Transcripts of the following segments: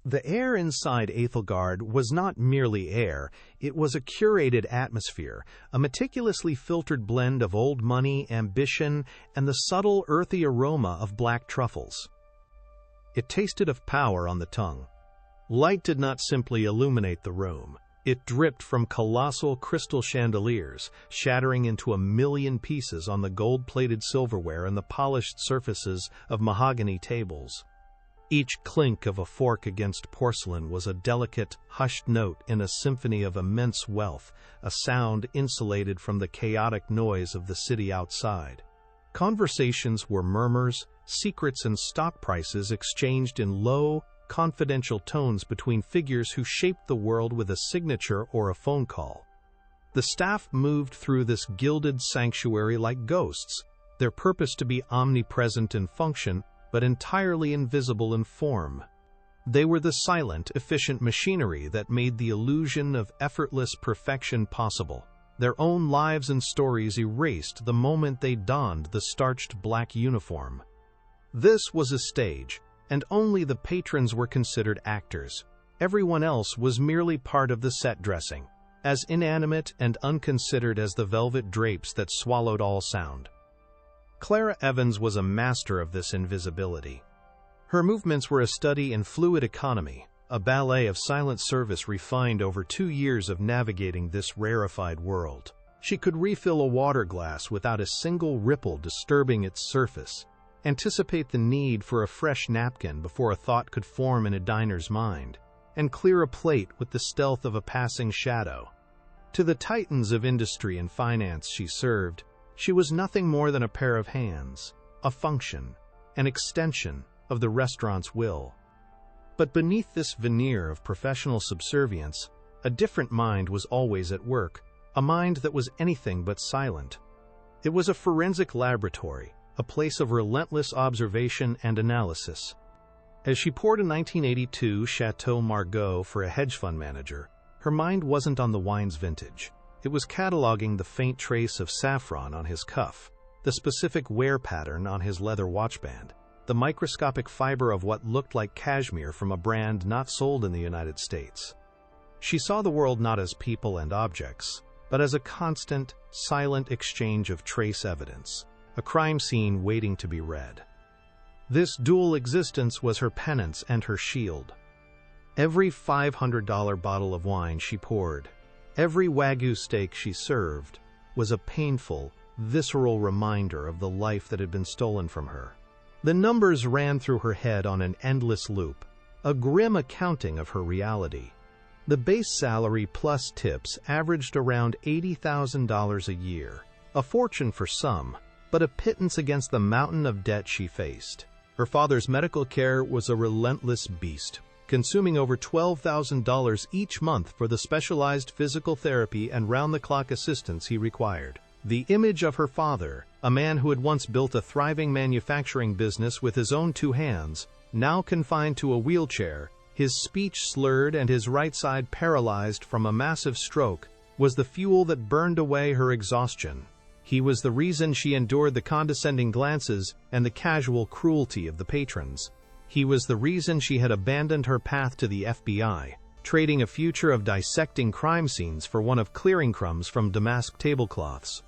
The air inside Æthelgard was not merely air, it was a curated atmosphere, a meticulously filtered blend of old money, ambition, and the subtle, earthy aroma of black truffles. It tasted of power on the tongue. Light did not simply illuminate the room. It dripped from colossal crystal chandeliers, shattering into a million pieces on the gold-plated silverware and the polished surfaces of mahogany tables. Each clink of a fork against porcelain was a delicate, hushed note in a symphony of immense wealth, a sound insulated from the chaotic noise of the city outside. Conversations were murmurs, secrets and stock prices exchanged in low, confidential tones between figures who shaped the world with a signature or a phone call. The staff moved through this gilded sanctuary like ghosts, their purpose to be omnipresent in function, but entirely invisible in form. They were the silent, efficient machinery that made the illusion of effortless perfection possible. Their own lives and stories erased the moment they donned the starched black uniform. This was a stage, and only the patrons were considered actors. Everyone else was merely part of the set dressing, as inanimate and unconsidered as the velvet drapes that swallowed all sound. Clara Evans was a master of this invisibility. Her movements were a study in fluid economy, a ballet of silent service refined over 2 years of navigating this rarefied world. She could refill a water glass without a single ripple disturbing its surface, anticipate the need for a fresh napkin before a thought could form in a diner's mind, and clear a plate with the stealth of a passing shadow. To the titans of industry and finance she served, she was nothing more than a pair of hands, a function, an extension of the restaurant's will. But beneath this veneer of professional subservience, a different mind was always at work, a mind that was anything but silent. It was a forensic laboratory, a place of relentless observation and analysis. As she poured a 1982 Chateau Margaux for a hedge fund manager, her mind wasn't on the wine's vintage. It was cataloging the faint trace of saffron on his cuff, the specific wear pattern on his leather watchband, the microscopic fiber of what looked like cashmere from a brand not sold in the United States. She saw the world not as people and objects, but as a constant, silent exchange of trace evidence, a crime scene waiting to be read. This dual existence was her penance and her shield. Every $500 bottle of wine she poured, every Wagyu steak she served, was a painful, visceral reminder of the life that had been stolen from her. The numbers ran through her head on an endless loop, a grim accounting of her reality. The base salary plus tips averaged around $80,000 a year, a fortune for some, but a pittance against the mountain of debt she faced. Her father's medical care was a relentless beast, consuming over $12,000 each month for the specialized physical therapy and round-the-clock assistance he required. The image of her father, a man who had once built a thriving manufacturing business with his own 2 hands, now confined to a wheelchair, his speech slurred and his right side paralyzed from a massive stroke, was the fuel that burned away her exhaustion. He was the reason she endured the condescending glances and the casual cruelty of the patrons. He was the reason she had abandoned her path to the FBI, trading a future of dissecting crime scenes for one of clearing crumbs from damask tablecloths.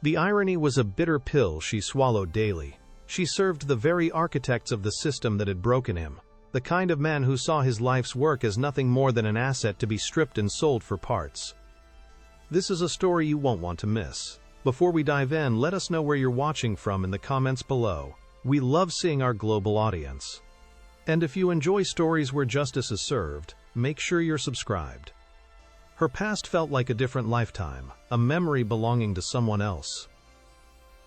The irony was a bitter pill she swallowed daily. She served the very architects of the system that had broken him, the kind of man who saw his life's work as nothing more than an asset to be stripped and sold for parts. This is a story you won't want to miss. Before we dive in, let us know where you're watching from in the comments below. We love seeing our global audience. And if you enjoy stories where justice is served, make sure you're subscribed. Her past felt like a different lifetime, a memory belonging to someone else.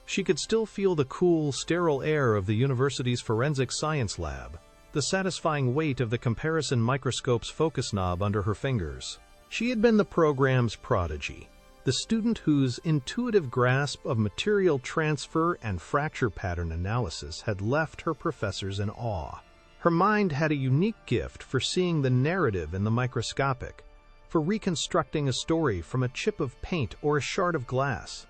She could still feel the cool, sterile air of the university's forensic science lab, the satisfying weight of the comparison microscope's focus knob under her fingers. She had been the program's prodigy, the student whose intuitive grasp of material transfer and fracture pattern analysis had left her professors in awe. Her mind had a unique gift for seeing the narrative in the microscopic, for reconstructing a story from a chip of paint or a shard of glass.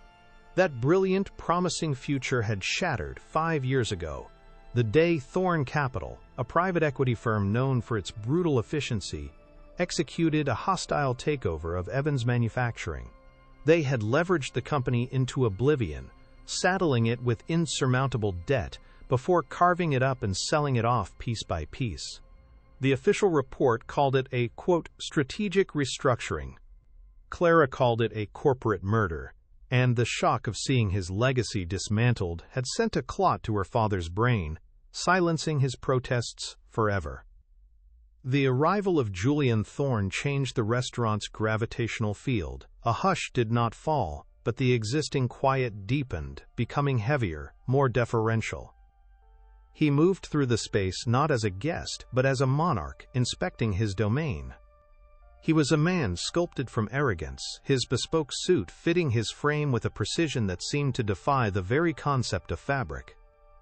That brilliant, promising future had shattered 5 years ago. The day Thorn Capital, a private equity firm known for its brutal efficiency, executed a hostile takeover of Evans Manufacturing. They had leveraged the company into oblivion, saddling it with insurmountable debt before carving it up and selling it off piece by piece. The official report called it a, quote, strategic restructuring. Clara called it a corporate murder, and the shock of seeing his legacy dismantled had sent a clot to her father's brain, silencing his protests forever. The arrival of Julian Thorn changed the restaurant's gravitational field. A hush did not fall, but the existing quiet deepened, becoming heavier, more deferential. He moved through the space not as a guest, but as a monarch, inspecting his domain. He was a man sculpted from arrogance, his bespoke suit fitting his frame with a precision that seemed to defy the very concept of fabric.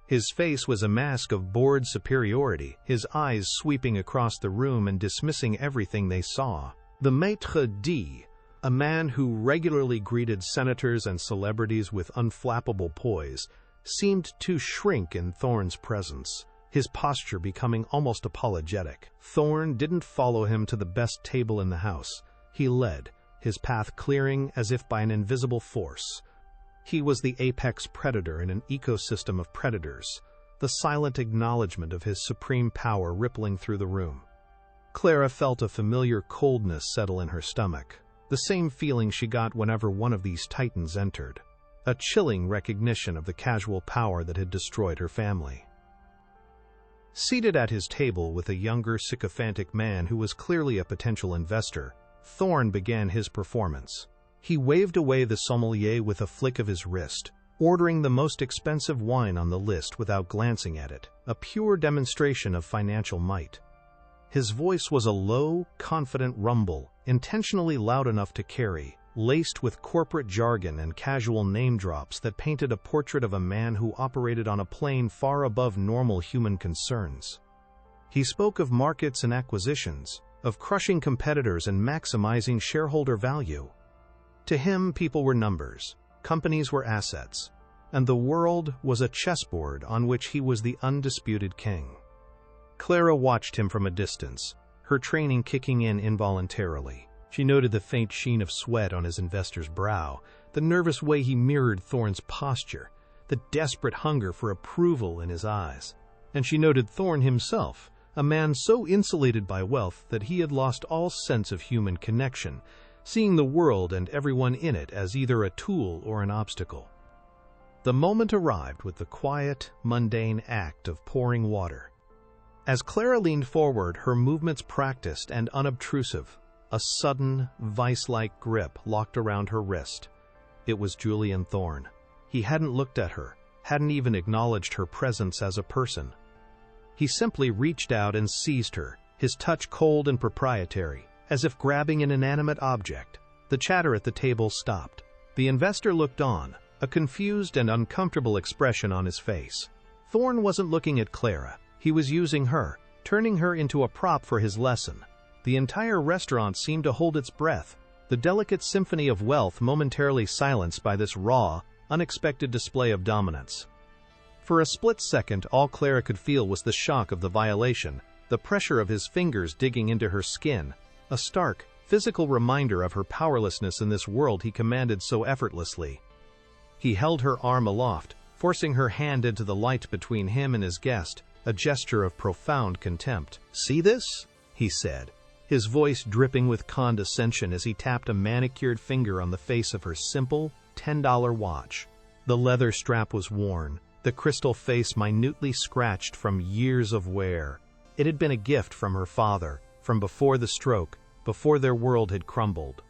His face was a mask of bored superiority, his eyes sweeping across the room and dismissing everything they saw. The maître d', a man who regularly greeted senators and celebrities with unflappable poise, seemed to shrink in Thorn's presence, his posture becoming almost apologetic. Thorn didn't follow him to the best table in the house. He led, his path clearing as if by an invisible force. He was the apex predator in an ecosystem of predators, the silent acknowledgement of his supreme power rippling through the room. Clara felt a familiar coldness settle in her stomach, the same feeling she got whenever one of these titans entered, a chilling recognition of the casual power that had destroyed her family. Seated at his table with a younger, sycophantic man who was clearly a potential investor, Thorn began his performance. He waved away the sommelier with a flick of his wrist, ordering the most expensive wine on the list without glancing at it, a pure demonstration of financial might. His voice was a low, confident rumble, intentionally loud enough to carry, laced with corporate jargon and casual name drops that painted a portrait of a man who operated on a plane far above normal human concerns. He spoke of markets and acquisitions, of crushing competitors and maximizing shareholder value. To him, people were numbers, companies were assets, and the world was a chessboard on which he was the undisputed king. Clara watched him from a distance, her training kicking in involuntarily. She noted the faint sheen of sweat on his investor's brow, the nervous way he mirrored Thorn's posture, the desperate hunger for approval in his eyes. And she noted Thorn himself, a man so insulated by wealth that he had lost all sense of human connection, seeing the world and everyone in it as either a tool or an obstacle. The moment arrived with the quiet, mundane act of pouring water. As Clara leaned forward, her movements practiced and unobtrusive, a sudden, vice-like grip locked around her wrist. It was Julian Thorn. He hadn't looked at her, hadn't even acknowledged her presence as a person. He simply reached out and seized her, his touch cold and proprietary, as if grabbing an inanimate object. The chatter at the table stopped. The investor looked on, a confused and uncomfortable expression on his face. Thorn wasn't looking at Clara. He was using her, turning her into a prop for his lesson. The entire restaurant seemed to hold its breath, the delicate symphony of wealth momentarily silenced by this raw, unexpected display of dominance. For a split second, all Clara could feel was the shock of the violation, the pressure of his fingers digging into her skin, a stark, physical reminder of her powerlessness in this world he commanded so effortlessly. He held her arm aloft, forcing her hand into the light between him and his guest, a gesture of profound contempt. "See this?" he said, his voice dripping with condescension as he tapped a manicured finger on the face of her simple, $10 watch. The leather strap was worn, the crystal face minutely scratched from years of wear. It had been a gift from her father, from before the stroke, before their world had crumbled.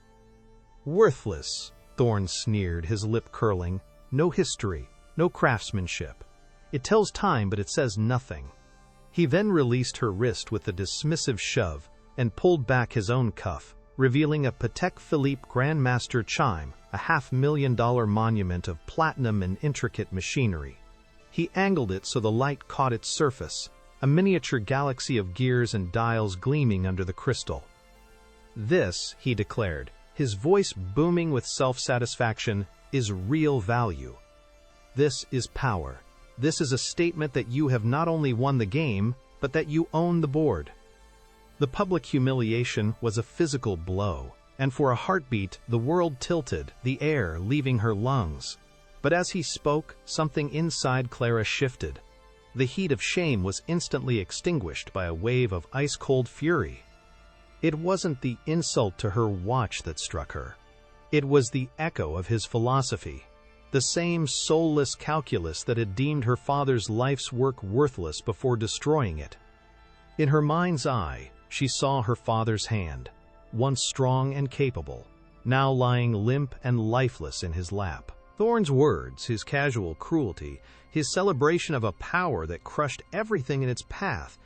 "Worthless," Thorn sneered, his lip curling. "No history, no craftsmanship. It tells time, but it says nothing." He then released her wrist with a dismissive shove and pulled back his own cuff, revealing a Patek Philippe Grandmaster chime, a $500,000 monument of platinum and intricate machinery. He angled it so the light caught its surface, a miniature galaxy of gears and dials gleaming under the crystal. "This," he declared, his voice booming with self-satisfaction, "is real value. This is power. This is a statement that you have not only won the game, but that you own the board." The public humiliation was a physical blow, and for a heartbeat the world tilted, the air leaving her lungs. But as he spoke, something inside Clara shifted. The heat of shame was instantly extinguished by a wave of ice-cold fury. It wasn't the insult to her watch that struck her. It was the echo of his philosophy, the same soulless calculus that had deemed her father's life's work worthless before destroying it. In her mind's eye, she saw her father's hand, once strong and capable, now lying limp and lifeless in his lap. Thorne's words, his casual cruelty, his celebration of a power that crushed everything in its path,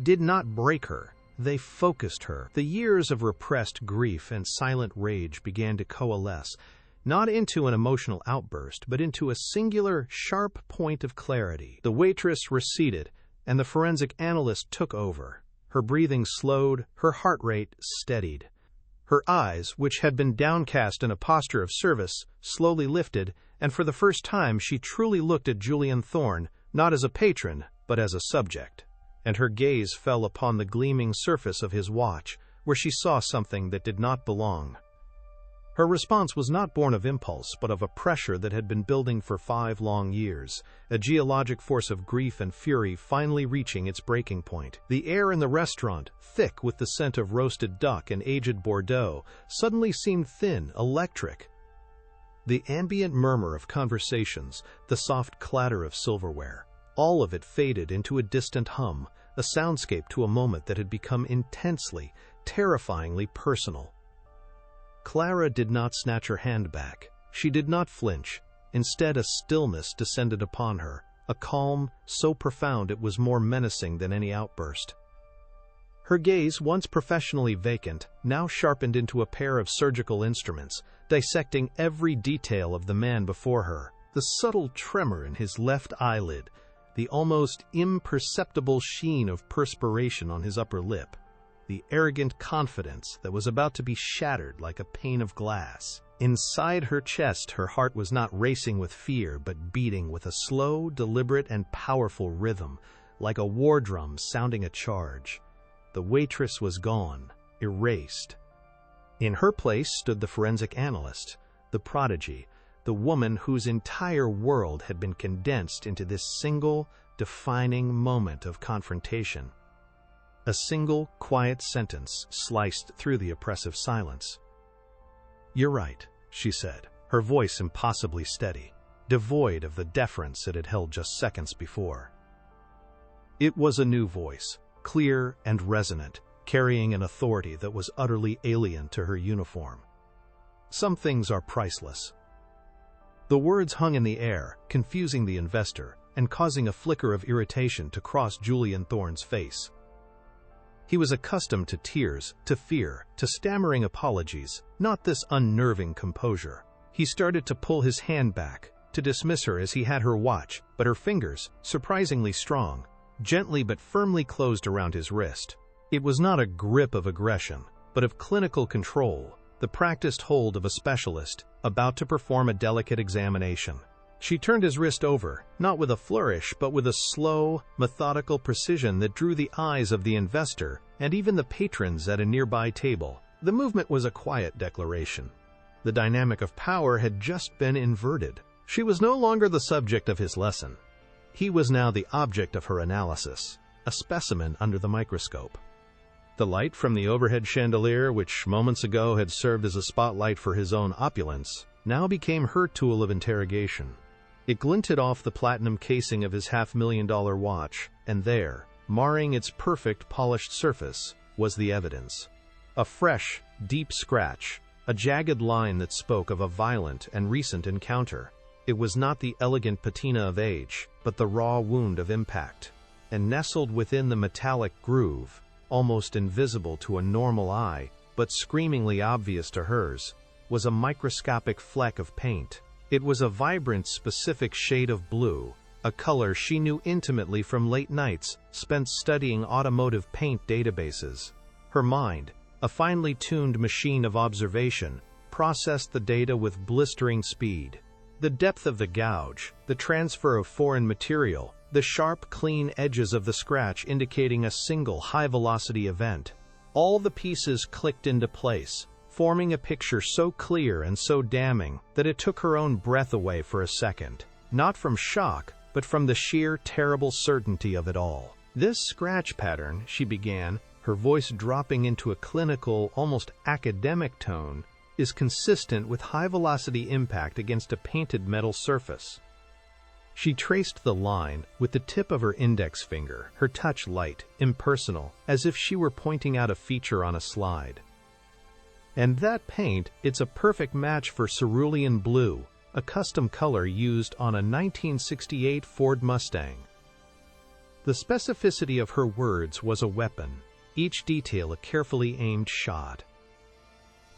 did not break her. They focused her. The years of repressed grief and silent rage began to coalesce, not into an emotional outburst, but into a singular, sharp point of clarity. The waitress receded, and the forensic analyst took over. Her breathing slowed, her heart rate steadied. Her eyes, which had been downcast in a posture of service, slowly lifted, and for the first time she truly looked at Julian Thorne, not as a patron, but as a subject. And her gaze fell upon the gleaming surface of his watch, where she saw something that did not belong. Her response was not born of impulse, but of a pressure that had been building for 5 long years, a geologic force of grief and fury finally reaching its breaking point. The air in the restaurant, thick with the scent of roasted duck and aged Bordeaux, suddenly seemed thin, electric. The ambient murmur of conversations, the soft clatter of silverware, all of it faded into a distant hum, a soundscape to a moment that had become intensely, terrifyingly personal. Clara did not snatch her hand back. She did not flinch. Instead, a stillness descended upon her, a calm so profound it was more menacing than any outburst. Her gaze, once professionally vacant, now sharpened into a pair of surgical instruments, dissecting every detail of the man before her. The subtle tremor in his left eyelid, the almost imperceptible sheen of perspiration on his upper lip, the arrogant confidence that was about to be shattered like a pane of glass. Inside her chest, her heart was not racing with fear, but beating with a slow, deliberate, and powerful rhythm, like a war drum sounding a charge. The waitress was gone, erased. In her place stood the forensic analyst, the prodigy, the woman whose entire world had been condensed into this single, defining moment of confrontation. A single, quiet sentence sliced through the oppressive silence. "You're right," she said, her voice impossibly steady, devoid of the deference it had held just seconds before. It was a new voice, clear and resonant, carrying an authority that was utterly alien to her uniform. "Some things are priceless." The words hung in the air, confusing the investor, and causing a flicker of irritation to cross Julian Thorne's face. He was accustomed to tears, to fear, to stammering apologies, not this unnerving composure. He started to pull his hand back, to dismiss her as he had her watch, but her fingers, surprisingly strong, gently but firmly closed around his wrist. It was not a grip of aggression, but of clinical control, the practiced hold of a specialist about to perform a delicate examination. She turned his wrist over, not with a flourish, but with a slow, methodical precision that drew the eyes of the investor and even the patrons at a nearby table. The movement was a quiet declaration. The dynamic of power had just been inverted. She was no longer the subject of his lesson. He was now the object of her analysis, a specimen under the microscope. The light from the overhead chandelier, which moments ago had served as a spotlight for his own opulence, now became her tool of interrogation. It glinted off the platinum casing of his $500,000 watch, and there, marring its perfect polished surface, was the evidence. A fresh, deep scratch, a jagged line that spoke of a violent and recent encounter. It was not the elegant patina of age, but the raw wound of impact. And nestled within the metallic groove, almost invisible to a normal eye, but screamingly obvious to hers, was a microscopic fleck of paint. It was a vibrant, specific shade of blue, a color she knew intimately from late nights spent studying automotive paint databases. Her mind, a finely tuned machine of observation, processed the data with blistering speed. The depth of the gouge, the transfer of foreign material, the sharp, clean edges of the scratch indicating a single high-velocity event. All the pieces clicked into place, forming a picture so clear and so damning that it took her own breath away for a second. Not from shock, but from the sheer, terrible certainty of it all. "This scratch pattern," she began, her voice dropping into a clinical, almost academic tone, "is consistent with high-velocity impact against a painted metal surface." She traced the line with the tip of her index finger, her touch light, impersonal, as if she were pointing out a feature on a slide. "And that paint, it's a perfect match for cerulean blue, a custom color used on a 1968 Ford Mustang." The specificity of her words was a weapon, each detail a carefully aimed shot.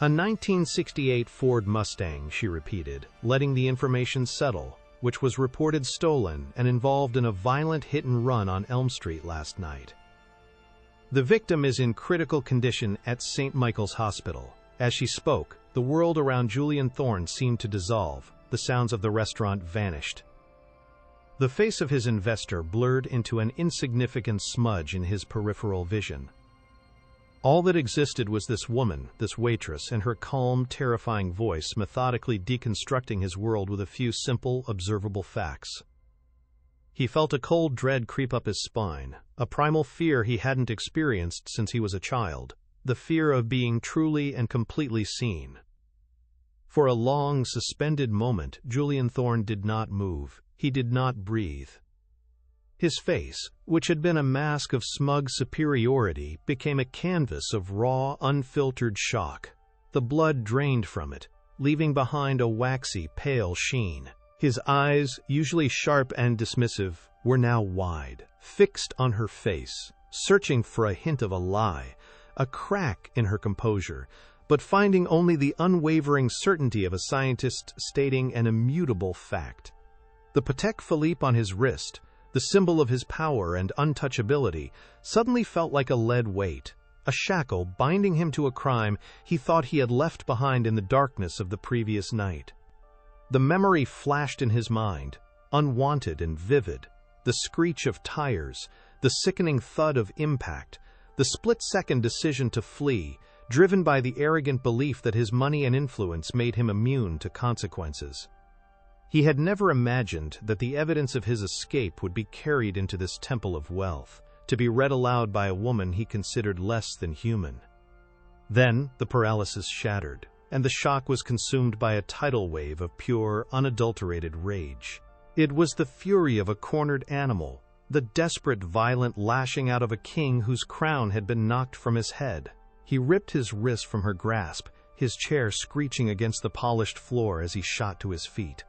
"A 1968 Ford Mustang," she repeated, letting the information settle, "which was reported stolen and involved in a violent hit-and-run on Elm Street last night. The victim is in critical condition at St. Michael's Hospital." As she spoke, the world around Julian Thorne seemed to dissolve. The sounds of the restaurant vanished. The face of his investor blurred into an insignificant smudge in his peripheral vision. All that existed was this woman, this waitress, and her calm, terrifying voice methodically deconstructing his world with a few simple, observable facts. He felt a cold dread creep up his spine, a primal fear he hadn't experienced since he was a child, the fear of being truly and completely seen. For a long, suspended moment, Julian Thorne did not move. He did not breathe. His face, which had been a mask of smug superiority, became a canvas of raw, unfiltered shock. The blood drained from it, leaving behind a waxy, pale sheen. His eyes, usually sharp and dismissive, were now wide, fixed on her face, searching for a hint of a lie, a crack in her composure, but finding only the unwavering certainty of a scientist stating an immutable fact. The Patek Philippe on his wrist, the symbol of his power and untouchability, suddenly felt like a lead weight, a shackle binding him to a crime he thought he had left behind in the darkness of the previous night. The memory flashed in his mind, unwanted and vivid, the screech of tires, the sickening thud of impact, the split-second decision to flee, driven by the arrogant belief that his money and influence made him immune to consequences. He had never imagined that the evidence of his escape would be carried into this temple of wealth, to be read aloud by a woman he considered less than human. Then the paralysis shattered, and the shock was consumed by a tidal wave of pure, unadulterated rage. It was the fury of a cornered animal, the desperate, violent lashing out of a king whose crown had been knocked from his head. He ripped his wrist from her grasp, his chair screeching against the polished floor as he shot to his feet.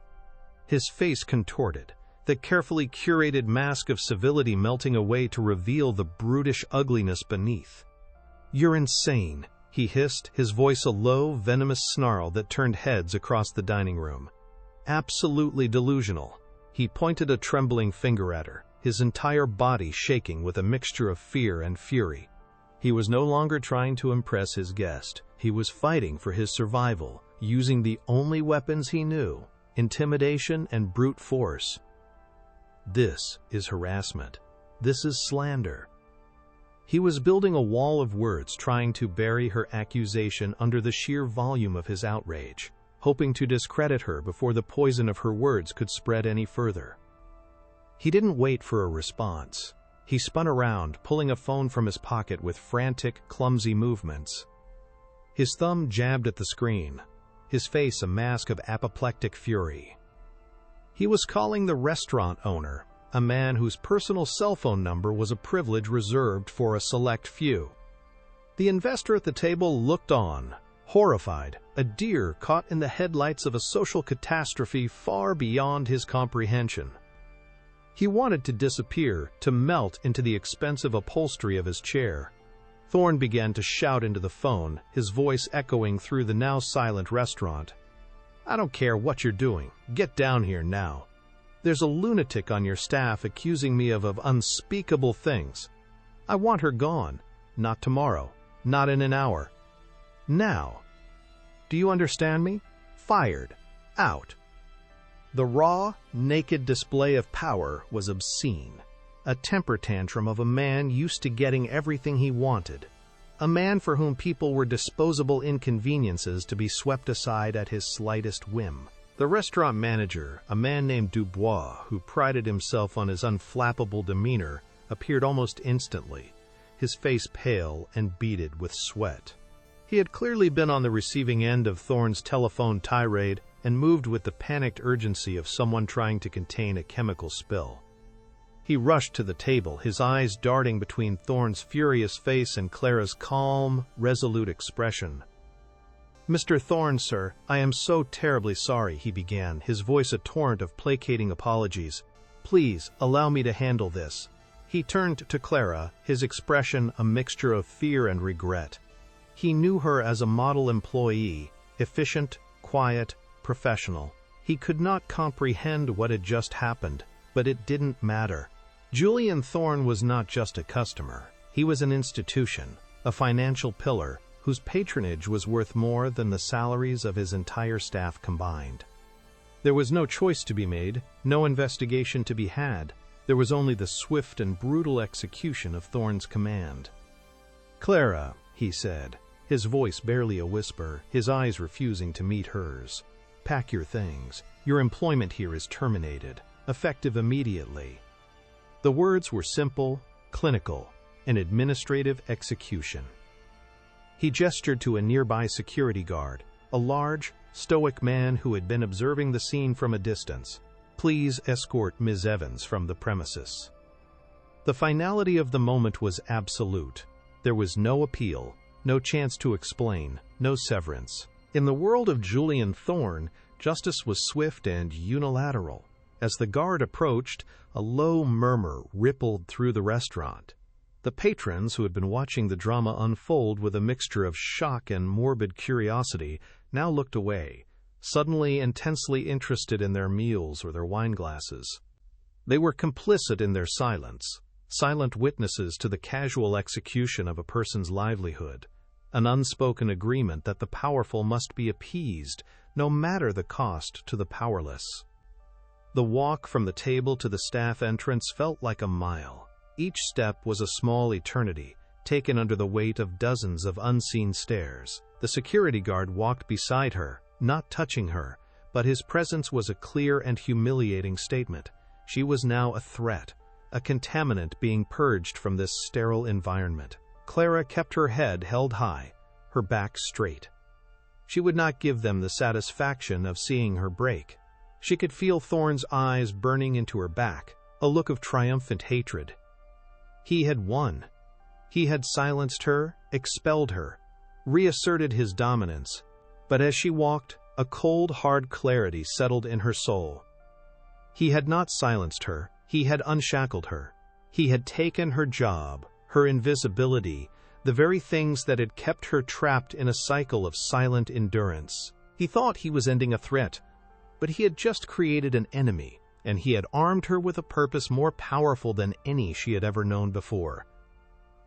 His face contorted, the carefully curated mask of civility melting away to reveal the brutish ugliness beneath. "You're insane," he hissed, his voice a low, venomous snarl that turned heads across the dining room. "Absolutely delusional." He pointed a trembling finger at her, his entire body shaking with a mixture of fear and fury. He was no longer trying to impress his guest. He was fighting for his survival, using the only weapons he knew: intimidation and brute force. This is harassment. This is slander. He was building a wall of words trying to bury her accusation under the sheer volume of his outrage, hoping to discredit her before the poison of her words could spread any further. He didn't wait for a response. He spun around, pulling a phone from his pocket with frantic, clumsy movements. His thumb jabbed at the screen, his face a mask of apoplectic fury. He was calling the restaurant owner, a man whose personal cell phone number was a privilege reserved for a select few. The investor at the table looked on, horrified, a deer caught in the headlights of a social catastrophe far beyond his comprehension. He wanted to disappear, to melt into the expensive upholstery of his chair. Thorne began to shout into the phone, his voice echoing through the now silent restaurant. "I don't care what you're doing. Get down here now. There's a lunatic on your staff accusing me of unspeakable things. I want her gone. Not tomorrow. Not in an hour. Now. Do you understand me? Fired. Out." The raw, naked display of power was obscene. A temper tantrum of a man used to getting everything he wanted. A man for whom people were disposable inconveniences to be swept aside at his slightest whim. The restaurant manager, a man named Dubois, who prided himself on his unflappable demeanor, appeared almost instantly, his face pale and beaded with sweat. He had clearly been on the receiving end of Thorne's telephone tirade and moved with the panicked urgency of someone trying to contain a chemical spill. He rushed to the table, his eyes darting between Thorne's furious face and Clara's calm, resolute expression. "Mr. Thorne, sir, I am so terribly sorry," he began, his voice a torrent of placating apologies. "Please, allow me to handle this." He turned to Clara, his expression a mixture of fear and regret. He knew her as a model employee, efficient, quiet, professional. He could not comprehend what had just happened, but it didn't matter. Julian Thorne was not just a customer. He was an institution, a financial pillar, whose patronage was worth more than the salaries of his entire staff combined. There was no choice to be made, no investigation to be had. There was only the swift and brutal execution of Thorne's command. "Clara," he said, his voice barely a whisper, his eyes refusing to meet hers. "Pack your things. Your employment here is terminated, effective immediately." The words were simple, clinical, an administrative execution. He gestured to a nearby security guard, a large, stoic man who had been observing the scene from a distance. "Please escort Ms. Evans from the premises." The finality of the moment was absolute. There was no appeal, no chance to explain, no severance. In the world of Julian Thorne, justice was swift and unilateral. As the guard approached, a low murmur rippled through the restaurant. The patrons, who had been watching the drama unfold with a mixture of shock and morbid curiosity, now looked away, suddenly intensely interested in their meals or their wine glasses. They were complicit in their silence, silent witnesses to the casual execution of a person's livelihood, an unspoken agreement that the powerful must be appeased, no matter the cost to the powerless. The walk from the table to the staff entrance felt like a mile. Each step was a small eternity, taken under the weight of dozens of unseen stares. The security guard walked beside her, not touching her, but his presence was a clear and humiliating statement. She was now a threat, a contaminant being purged from this sterile environment. Clara kept her head held high, her back straight. She would not give them the satisfaction of seeing her break. She could feel Thorne's eyes burning into her back, a look of triumphant hatred. He had won. He had silenced her, expelled her, reasserted his dominance. But as she walked, a cold, hard clarity settled in her soul. He had not silenced her, he had unshackled her. He had taken her job, her invisibility, the very things that had kept her trapped in a cycle of silent endurance. He thought he was ending a threat, but he had just created an enemy, and he had armed her with a purpose more powerful than any she had ever known before.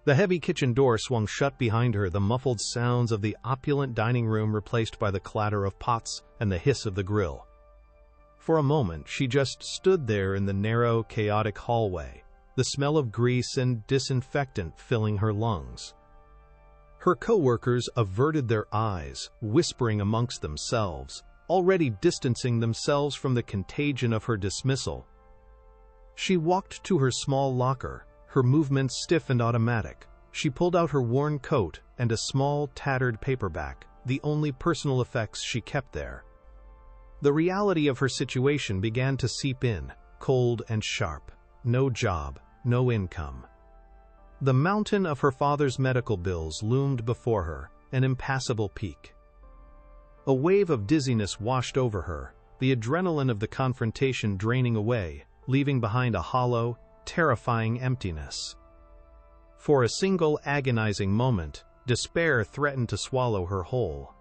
The heavy kitchen door swung shut behind her, the muffled sounds of the opulent dining room replaced by the clatter of pots and the hiss of the grill. For a moment, she just stood there in the narrow, chaotic hallway, the smell of grease and disinfectant filling her lungs. Her co-workers averted their eyes, whispering amongst themselves, already distancing themselves from the contagion of her dismissal. She walked to her small locker, her movements stiff and automatic. She pulled out her worn coat and a small, tattered paperback, the only personal effects she kept there. The reality of her situation began to seep in, cold and sharp. No job, no income. The mountain of her father's medical bills loomed before her, an impassable peak. A wave of dizziness washed over her, the adrenaline of the confrontation draining away, leaving behind a hollow, terrifying emptiness. For a single agonizing moment, despair threatened to swallow her whole.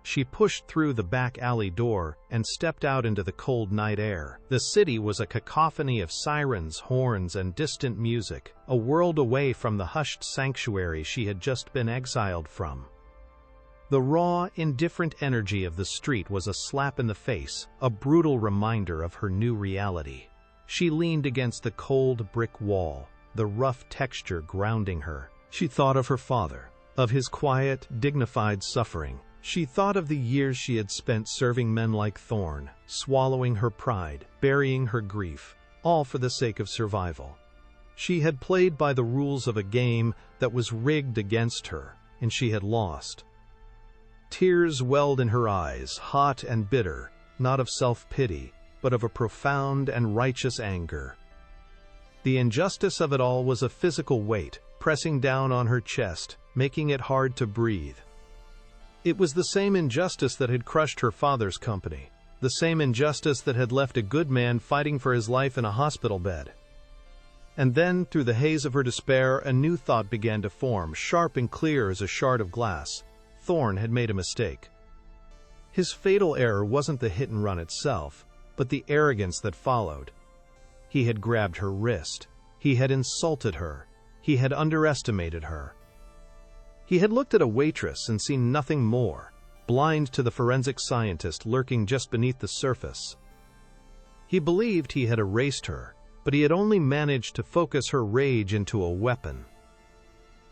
She pushed through the back alley door and stepped out into the cold night air. The city was a cacophony of sirens, horns, and distant music, a world away from the hushed sanctuary she had just been exiled from. The raw, indifferent energy of the street was a slap in the face, a brutal reminder of her new reality. She leaned against the cold brick wall, the rough texture grounding her. She thought of her father, of his quiet, dignified suffering. She thought of the years she had spent serving men like Thorne, swallowing her pride, burying her grief, all for the sake of survival. She had played by the rules of a game that was rigged against her, and she had lost. Tears welled in her eyes, hot and bitter, not of self-pity, but of a profound and righteous anger. The injustice of it all was a physical weight, pressing down on her chest, making it hard to breathe. It was the same injustice that had crushed her father's company, the same injustice that had left a good man fighting for his life in a hospital bed. And then, through the haze of her despair, a new thought began to form, sharp and clear as a shard of glass. Thorne had made a mistake. His fatal error wasn't the hit and run itself, but the arrogance that followed. He had grabbed her wrist. He had insulted her. He had underestimated her. He had looked at a waitress and seen nothing more, blind to the forensic scientist lurking just beneath the surface. He believed he had erased her, but he had only managed to focus her rage into a weapon.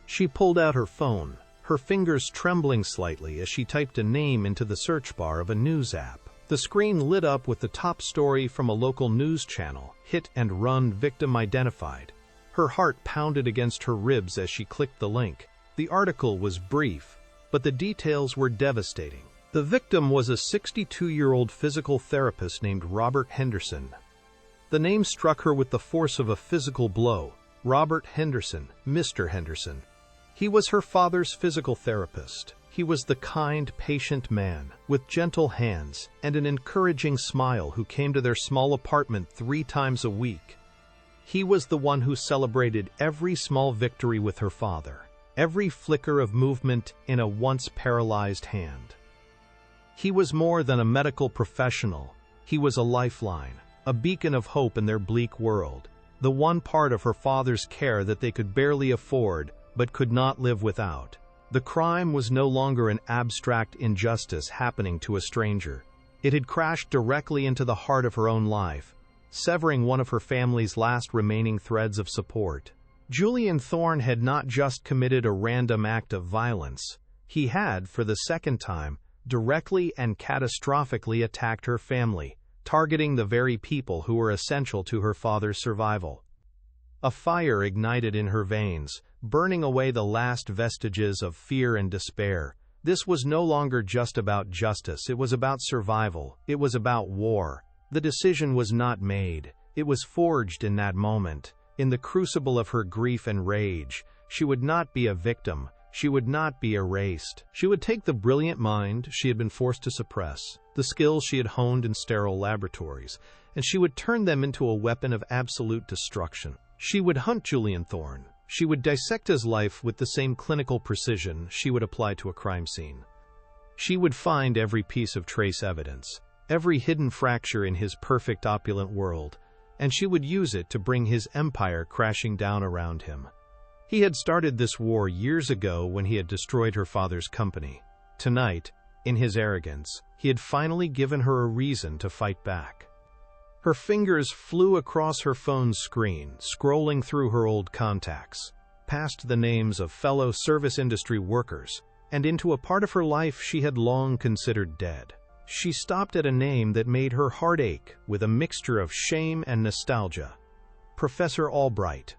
She pulled out her phone, her fingers trembling slightly as she typed a name into the search bar of a news app. The screen lit up with the top story from a local news channel, hit and run victim identified. Her heart pounded against her ribs as she clicked the link. The article was brief, but the details were devastating. The victim was a 62-year-old physical therapist named Robert Henderson. The name struck her with the force of a physical blow. Robert Henderson, Mr. Henderson. He was her father's physical therapist. He was the kind, patient man, with gentle hands and an encouraging smile who came to their small apartment 3 times a week. He was the one who celebrated every small victory with her father, every flicker of movement in a once paralyzed hand. He was more than a medical professional. He was a lifeline, a beacon of hope in their bleak world, the one part of her father's care that they could barely afford but could not live without. The crime was no longer an abstract injustice happening to a stranger. It had crashed directly into the heart of her own life, severing one of her family's last remaining threads of support. Julian Thorne had not just committed a random act of violence. He had, for the second time, directly and catastrophically attacked her family, targeting the very people who were essential to her father's survival. A fire ignited in her veins, burning away the last vestiges of fear and despair. This was no longer just about justice, it was about survival, it was about war. The decision was not made, it was forged in that moment. In the crucible of her grief and rage, she would not be a victim, she would not be erased. She would take the brilliant mind she had been forced to suppress, the skills she had honed in sterile laboratories, and she would turn them into a weapon of absolute destruction. She would hunt Julian Thorne. She would dissect his life with the same clinical precision she would apply to a crime scene. She would find every piece of trace evidence, every hidden fracture in his perfect opulent world, and she would use it to bring his empire crashing down around him. He had started this war years ago when he had destroyed her father's company. Tonight, in his arrogance, he had finally given her a reason to fight back. Her fingers flew across her phone's screen, scrolling through her old contacts, past the names of fellow service industry workers, and into a part of her life she had long considered dead. She stopped at a name that made her heart ache with a mixture of shame and nostalgia. Professor Albright.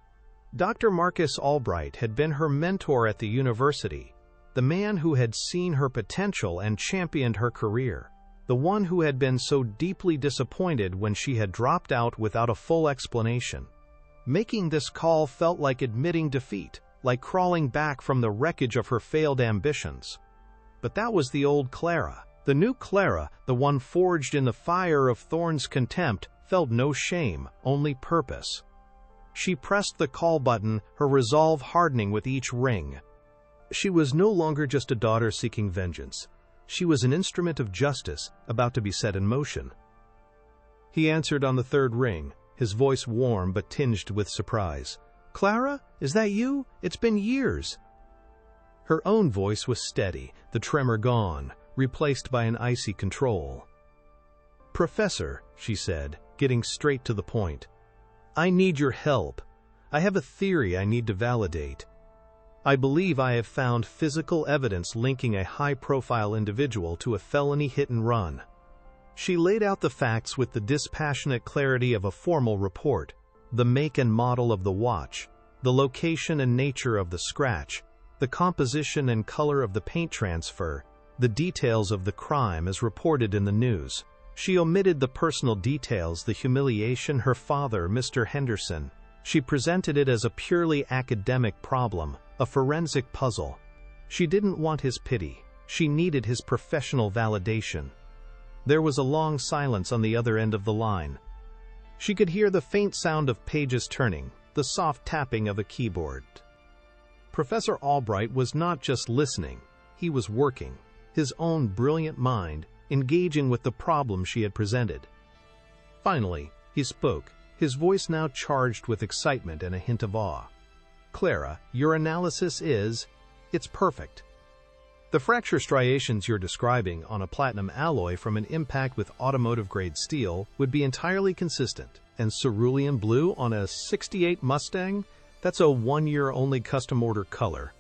Dr. Marcus Albright had been her mentor at the university, the man who had seen her potential and championed her career, the one who had been so deeply disappointed when she had dropped out without a full explanation. Making this call felt like admitting defeat, like crawling back from the wreckage of her failed ambitions. But that was the old Clara. The new Clara, the one forged in the fire of Thorne's contempt, felt no shame, only purpose. She pressed the call button, her resolve hardening with each ring. She was no longer just a daughter seeking vengeance. She was an instrument of justice about to be set in motion. He answered on the 3rd ring, his voice warm but tinged with surprise. "Clara, is that you? It's been years." Her own voice was steady, the tremor gone, replaced by an icy control. "Professor," she said, getting straight to the point, "I need your help. I have a theory I need to validate. I believe I have found physical evidence linking a high-profile individual to a felony hit-and-run." She laid out the facts with the dispassionate clarity of a formal report: the make and model of the watch, the location and nature of the scratch, the composition and color of the paint transfer, the details of the crime as reported in the news. She omitted the personal details, the humiliation her father, Mr. Henderson. She presented it as a purely academic problem, a forensic puzzle. She didn't want his pity. She needed his professional validation. There was a long silence on the other end of the line. She could hear the faint sound of pages turning, the soft tapping of a keyboard. Professor Albright was not just listening, he was working, his own brilliant mind engaging with the problem she had presented. Finally, he spoke, his voice now charged with excitement and a hint of awe. "Clara, your analysis it's perfect. The fracture striations you're describing on a platinum alloy from an impact with automotive-grade steel would be entirely consistent. And cerulean blue on a '68 Mustang? That's a one-year-only custom-order color.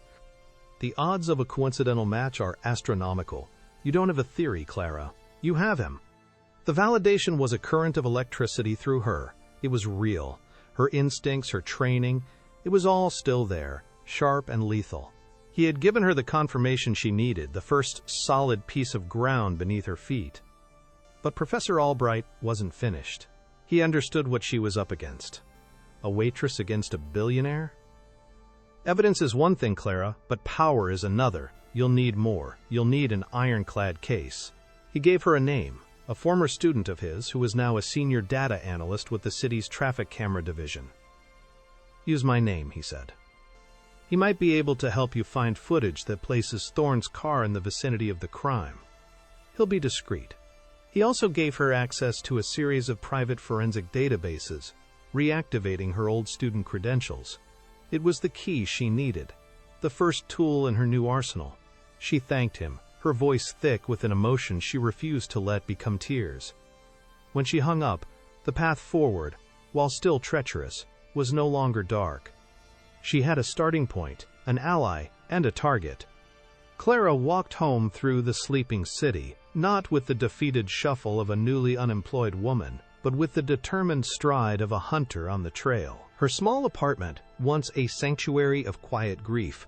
The odds of a coincidental match are astronomical. You don't have a theory, Clara. You have him." The validation was a current of electricity through her. It was real. Her instincts, her training, it was all still there, sharp and lethal. He had given her the confirmation she needed, the first solid piece of ground beneath her feet. But Professor Albright wasn't finished. He understood what she was up against. A waitress against a billionaire? "Evidence is one thing, Clara, but power is another. You'll need more. You'll need an ironclad case." He gave her a name, a former student of his who was now a senior data analyst with the city's traffic camera division. "Use my name," he said. "He might be able to help you find footage that places Thorne's car in the vicinity of the crime. He'll be discreet." He also gave her access to a series of private forensic databases, reactivating her old student credentials. It was the key she needed, the first tool in her new arsenal. She thanked him, her voice thick with an emotion she refused to let become tears. When she hung up, the path forward, while still treacherous, was no longer dark. She had a starting point, an ally, and a target. Clara walked home through the sleeping city, not with the defeated shuffle of a newly unemployed woman, but with the determined stride of a hunter on the trail. Her small apartment, once a sanctuary of quiet grief,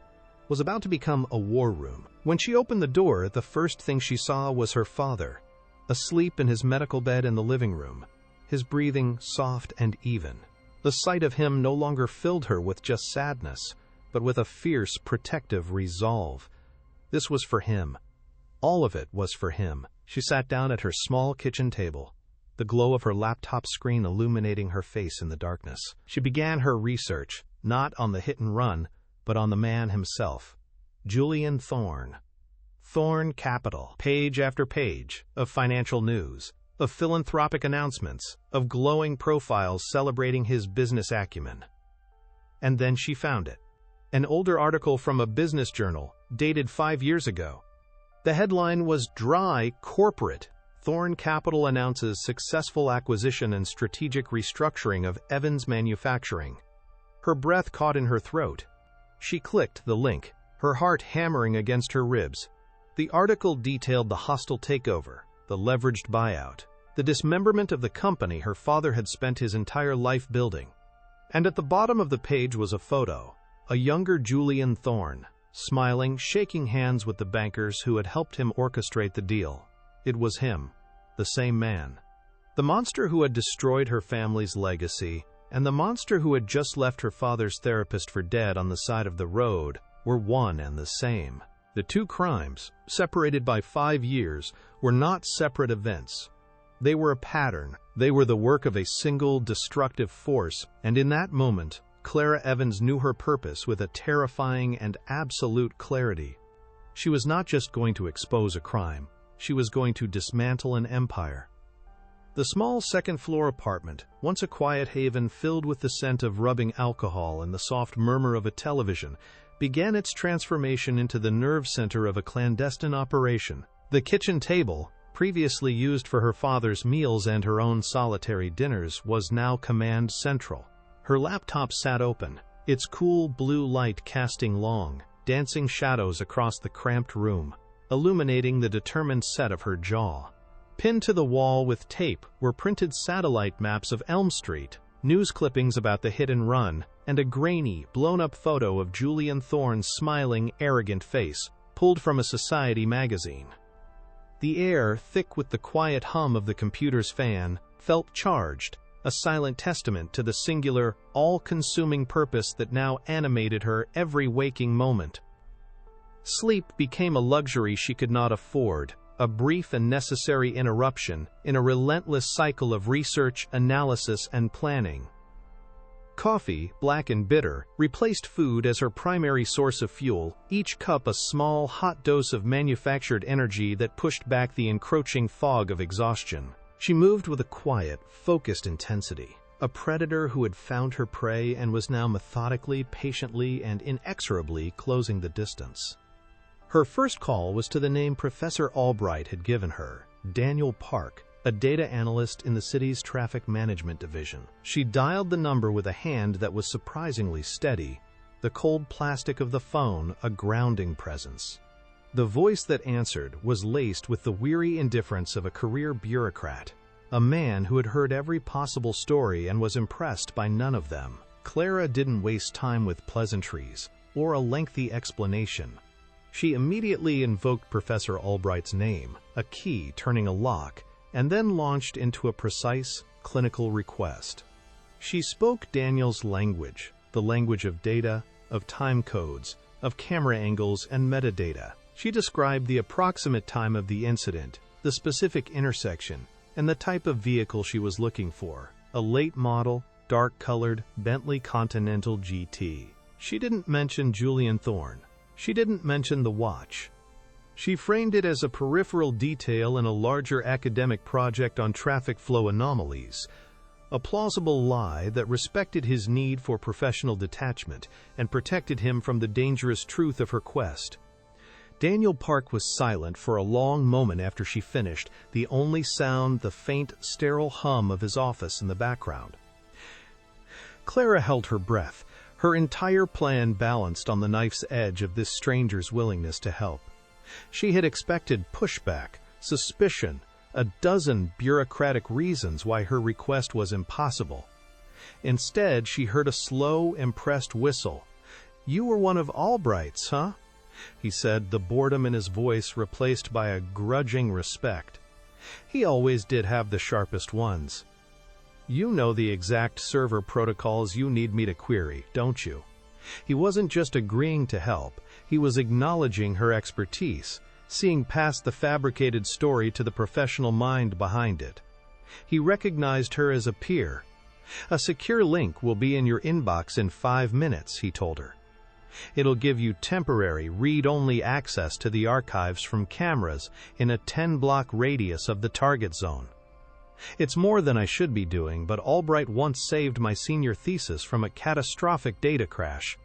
was about to become a war room. When she opened the door, the first thing she saw was her father, asleep in his medical bed in the living room, his breathing soft and even. The sight of him no longer filled her with just sadness, but with a fierce, protective resolve. This was for him. All of it was for him. She sat down at her small kitchen table, the glow of her laptop screen illuminating her face in the darkness. She began her research, not on the hit and run, but on the man himself, Julian Thorne. Thorne Capital, page after page of financial news, of philanthropic announcements, of glowing profiles celebrating his business acumen. And then she found it. An older article from a business journal, dated 5 years ago. The headline was "Dry Corporate. Thorne Capital announces successful acquisition and strategic restructuring of Evans Manufacturing." Her breath caught in her throat. She clicked the link, her heart hammering against her ribs. The article detailed the hostile takeover, the leveraged buyout, the dismemberment of the company her father had spent his entire life building. And at the bottom of the page was a photo, a younger Julian Thorne, smiling, shaking hands with the bankers who had helped him orchestrate the deal. It was him, the same man. The monster who had destroyed her family's legacy, and the monster who had just left her father's therapist for dead on the side of the road, were one and the same. The two crimes, separated by 5 years, were not separate events. They were a pattern. They were the work of a single destructive force, and in that moment, Clara Evans knew her purpose with a terrifying and absolute clarity. She was not just going to expose a crime. She was going to dismantle an empire. The small second-floor apartment, once a quiet haven filled with the scent of rubbing alcohol and the soft murmur of a television, began its transformation into the nerve center of a clandestine operation. The kitchen table, previously used for her father's meals and her own solitary dinners, was now command central. Her laptop sat open, its cool blue light casting long, dancing shadows across the cramped room, illuminating the determined set of her jaw. Pinned to the wall with tape were printed satellite maps of Elm Street, news clippings about the hit and run, and a grainy, blown-up photo of Julian Thorne's smiling, arrogant face, pulled from a Society magazine. The air, thick with the quiet hum of the computer's fan, felt charged, a silent testament to the singular, all-consuming purpose that now animated her every waking moment. Sleep became a luxury she could not afford, a brief and necessary interruption in a relentless cycle of research, analysis, and planning. Coffee, black and bitter, replaced food as her primary source of fuel, each cup a small, hot dose of manufactured energy that pushed back the encroaching fog of exhaustion. She moved with a quiet, focused intensity, a predator who had found her prey and was now methodically, patiently, and inexorably closing the distance. Her first call was to the name Professor Albright had given her, Daniel Park, a data analyst in the city's traffic management division. She dialed the number with a hand that was surprisingly steady, the cold plastic of the phone a grounding presence. The voice that answered was laced with the weary indifference of a career bureaucrat, a man who had heard every possible story and was impressed by none of them. Clara didn't waste time with pleasantries or a lengthy explanation. She immediately invoked Professor Albright's name, a key turning a lock, and then launched into a precise, clinical request. She spoke Daniel's language, the language of data, of time codes, of camera angles and metadata. She described the approximate time of the incident, the specific intersection, and the type of vehicle she was looking for, a late model, dark-colored Bentley Continental GT. She didn't mention Julian Thorne. She didn't mention the watch. She framed it as a peripheral detail in a larger academic project on traffic flow anomalies, a plausible lie that respected his need for professional detachment and protected him from the dangerous truth of her quest. Daniel Park was silent for a long moment after she finished, the only sound the faint, sterile hum of his office in the background. Clara held her breath, her entire plan balanced on the knife's edge of this stranger's willingness to help. She had expected pushback, suspicion, a dozen bureaucratic reasons why her request was impossible. Instead, she heard a slow, impressed whistle. "You were one of Albright's, huh?" he said, the boredom in his voice replaced by a grudging respect. He always did have the sharpest ones. "You know the exact server protocols you need me to query, don't you?" He wasn't just agreeing to help, he was acknowledging her expertise, seeing past the fabricated story to the professional mind behind it. He recognized her as a peer. "A secure link will be in your inbox in 5 minutes, he told her. "It'll give you temporary, read-only access to the archives from cameras in a 10-block radius of the target zone. It's more than I should be doing, but Albright once saved my senior thesis from a catastrophic data crash.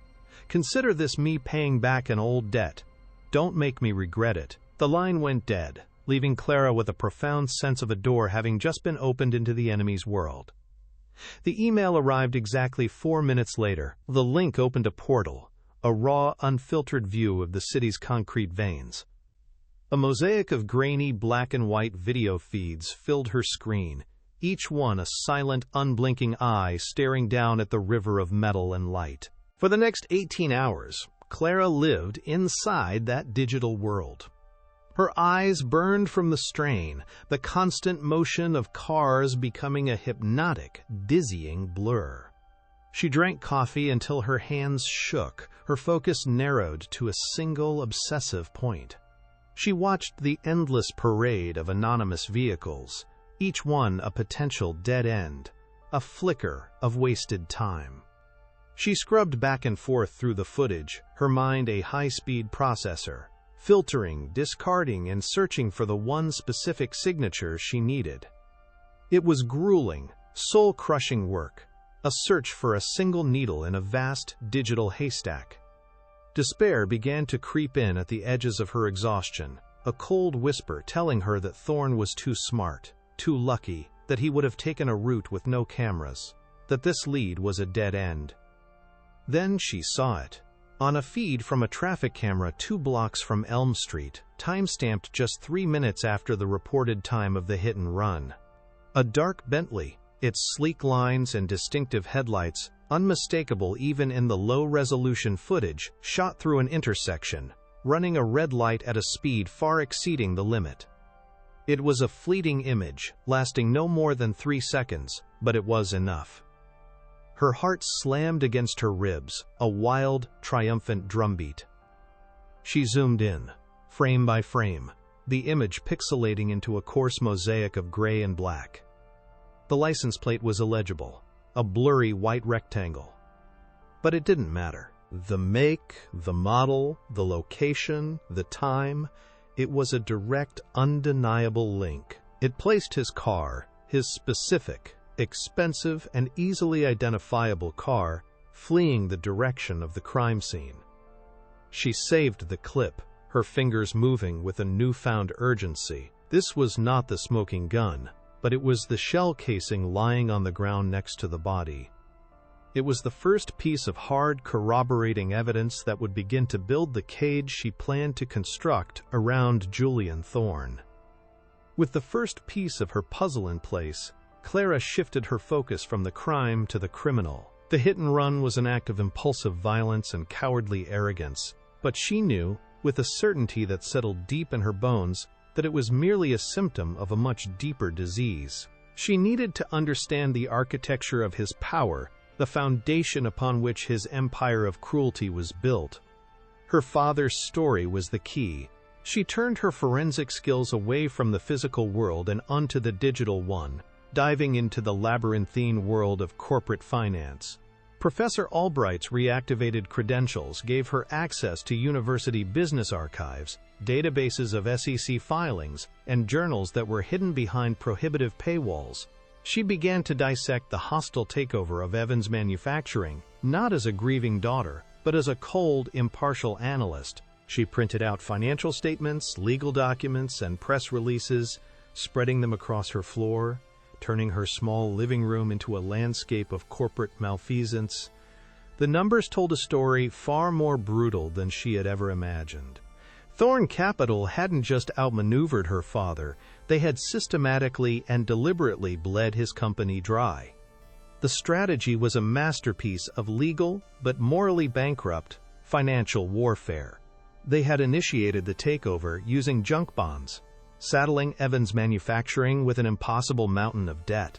Consider this me paying back an old debt. Don't make me regret it." The line went dead, leaving Clara with a profound sense of a door having just been opened into the enemy's world. The email arrived exactly 4 minutes later. The link opened a portal, a raw, unfiltered view of the city's concrete veins. A mosaic of grainy black and white video feeds filled her screen, each one a silent, unblinking eye staring down at the river of metal and light. For the next 18 hours, Clara lived inside that digital world. Her eyes burned from the strain, the constant motion of cars becoming a hypnotic, dizzying blur. She drank coffee until her hands shook, her focus narrowed to a single obsessive point. She watched the endless parade of anonymous vehicles, each one a potential dead end, a flicker of wasted time. She scrubbed back and forth through the footage, her mind a high-speed processor, filtering, discarding, and searching for the one specific signature she needed. It was grueling, soul-crushing work, a search for a single needle in a vast digital haystack. Despair began to creep in at the edges of her exhaustion, a cold whisper telling her that Thorne was too smart, too lucky, that he would have taken a route with no cameras, that this lead was a dead end. Then she saw it. On a feed from a traffic camera 2 blocks from Elm Street, time-stamped just 3 minutes after the reported time of the hit and run. A dark Bentley, its sleek lines and distinctive headlights, unmistakable even in the low-resolution footage, shot through an intersection, running a red light at a speed far exceeding the limit. It was a fleeting image, lasting no more than 3 seconds, but it was enough. Her heart slammed against her ribs, a wild, triumphant drumbeat. She zoomed in, frame by frame, the image pixelating into a coarse mosaic of gray and black. The license plate was illegible, a blurry white rectangle. But it didn't matter. The make, the model, the location, the time, it was a direct, undeniable link. It placed his car, his specific, expensive, and easily identifiable car, fleeing the direction of the crime scene. She saved the clip, her fingers moving with a newfound urgency. This was not the smoking gun, but it was the shell casing lying on the ground next to the body. It was the first piece of hard, corroborating evidence that would begin to build the cage she planned to construct around Julian Thorne. With the first piece of her puzzle in place, Clara shifted her focus from the crime to the criminal. The hit and run was an act of impulsive violence and cowardly arrogance, but she knew, with a certainty that settled deep in her bones, that it was merely a symptom of a much deeper disease. She needed to understand the architecture of his power, the foundation upon which his empire of cruelty was built. Her father's story was the key. She turned her forensic skills away from the physical world and onto the digital one, diving into the labyrinthine world of corporate finance. Professor Albright's reactivated credentials gave her access to university business archives, databases of SEC filings, and journals that were hidden behind prohibitive paywalls. She began to dissect the hostile takeover of Evans Manufacturing, not as a grieving daughter, but as a cold, impartial analyst. She printed out financial statements, legal documents, and press releases, spreading them across her floor, turning her small living room into a landscape of corporate malfeasance. The numbers told a story far more brutal than she had ever imagined. Thorne Capital hadn't just outmaneuvered her father, they had systematically and deliberately bled his company dry. The strategy was a masterpiece of legal, but morally bankrupt, financial warfare. They had initiated the takeover using junk bonds, saddling Evans Manufacturing with an impossible mountain of debt.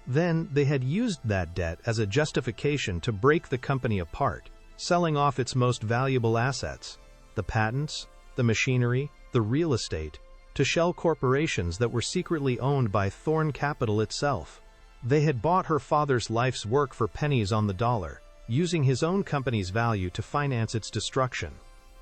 Then they had used that debt as a justification to break the company apart, selling off its most valuable assets, the patents, the machinery, the real estate, to shell corporations that were secretly owned by Thorne Capital itself. They had bought her father's life's work for pennies on the dollar, using his own company's value to finance its destruction.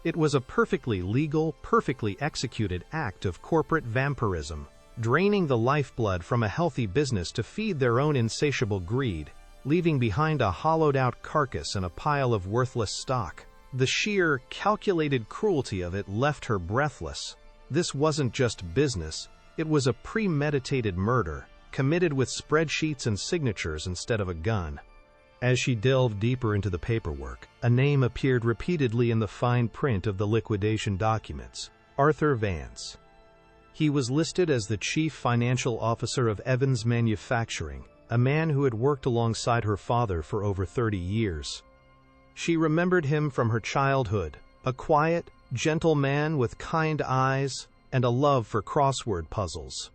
It was a perfectly legal, perfectly executed act of corporate vampirism, draining the lifeblood from a healthy business to feed their own insatiable greed, leaving behind a hollowed-out carcass and a pile of worthless stock. The sheer, calculated cruelty of it left her breathless. This wasn't just business, it was a premeditated murder, committed with spreadsheets and signatures instead of a gun. As she delved deeper into the paperwork, a name appeared repeatedly in the fine print of the liquidation documents: Arthur Vance. He was listed as the chief financial officer of Evans Manufacturing, a man who had worked alongside her father for over 30 years. She remembered him from her childhood, a quiet, gentle man with kind eyes and a love for crossword puzzles.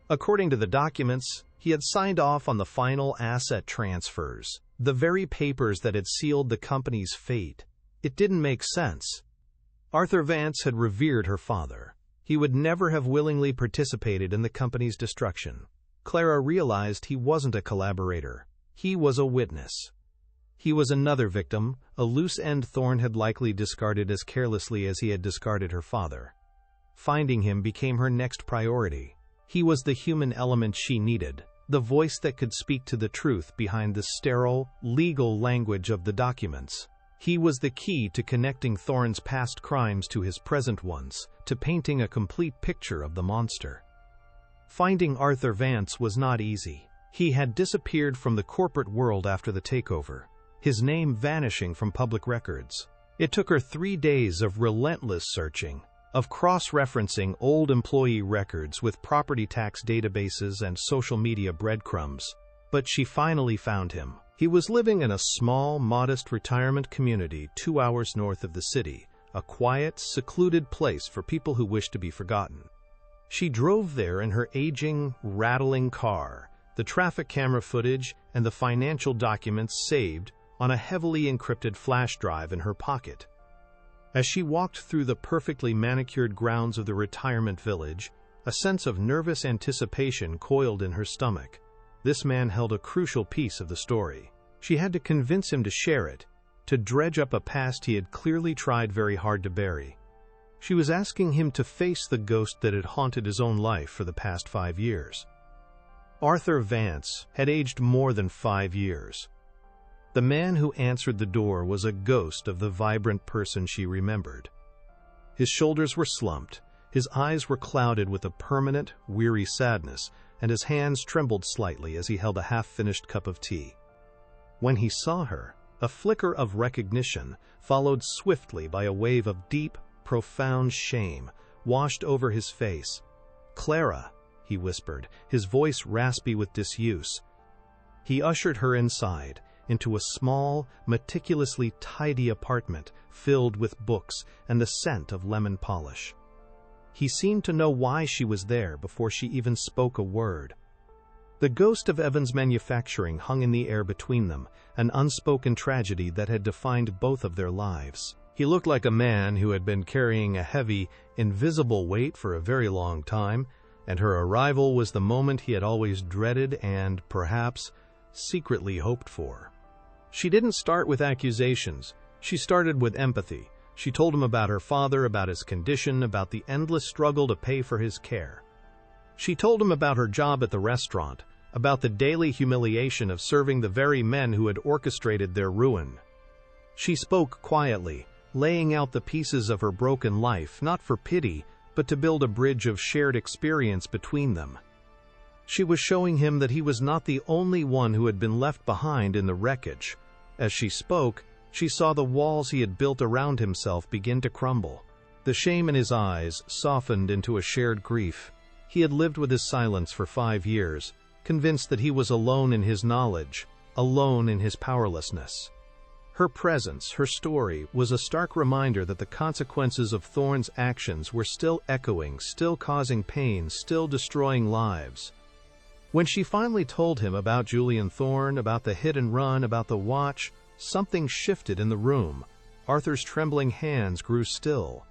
According to the documents, he had signed off on the final asset transfers, the very papers that had sealed the company's fate. It didn't make sense. Arthur Vance had revered her father. He would never have willingly participated in the company's destruction. Clara realized he wasn't a collaborator. He was a witness. He was another victim, a loose end Thorne had likely discarded as carelessly as he had discarded her father. Finding him became her next priority. He was the human element she needed, the voice that could speak to the truth behind the sterile, legal language of the documents. He was the key to connecting Thorne's past crimes to his present ones, to painting a complete picture of the monster. Finding Arthur Vance was not easy. He had disappeared from the corporate world after the takeover, his name vanishing from public records. It took her 3 days of relentless searching, of cross-referencing old employee records with property tax databases and social media breadcrumbs. But she finally found him. He was living in a small, modest retirement community 2 hours north of the city, a quiet, secluded place for people who wished to be forgotten. She drove there in her aging, rattling car, the traffic camera footage and the financial documents saved on a heavily encrypted flash drive in her pocket. As she walked through the perfectly manicured grounds of the retirement village, a sense of nervous anticipation coiled in her stomach. This man held a crucial piece of the story. She had to convince him to share it, to dredge up a past he had clearly tried very hard to bury. She was asking him to face the ghost that had haunted his own life for the past 5 years. Arthur Vance had aged more than 5 years. The man who answered the door was a ghost of the vibrant person she remembered. His shoulders were slumped, his eyes were clouded with a permanent, weary sadness, and his hands trembled slightly as he held a half-finished cup of tea. When he saw her, a flicker of recognition, followed swiftly by a wave of deep, profound shame, washed over his face. "Clara," he whispered, his voice raspy with disuse. He ushered her inside, into a small, meticulously tidy apartment filled with books and the scent of lemon polish. He seemed to know why she was there before she even spoke a word. The ghost of Evans Manufacturing hung in the air between them, an unspoken tragedy that had defined both of their lives. He looked like a man who had been carrying a heavy, invisible weight for a very long time, and her arrival was the moment he had always dreaded and, perhaps, secretly hoped for. She didn't start with accusations. She started with empathy. She told him about her father, about his condition, about the endless struggle to pay for his care. She told him about her job at the restaurant, about the daily humiliation of serving the very men who had orchestrated their ruin. She spoke quietly, laying out the pieces of her broken life, not for pity, but to build a bridge of shared experience between them. She was showing him that he was not the only one who had been left behind in the wreckage. As she spoke, she saw the walls he had built around himself begin to crumble. The shame in his eyes softened into a shared grief. He had lived with his silence for 5 years, convinced that he was alone in his knowledge, alone in his powerlessness. Her presence, her story, was a stark reminder that the consequences of Thorne's actions were still echoing, still causing pain, still destroying lives. When she finally told him about Julian Thorne, about the hit and run, about the watch, something shifted in the room. Arthur's trembling hands grew still.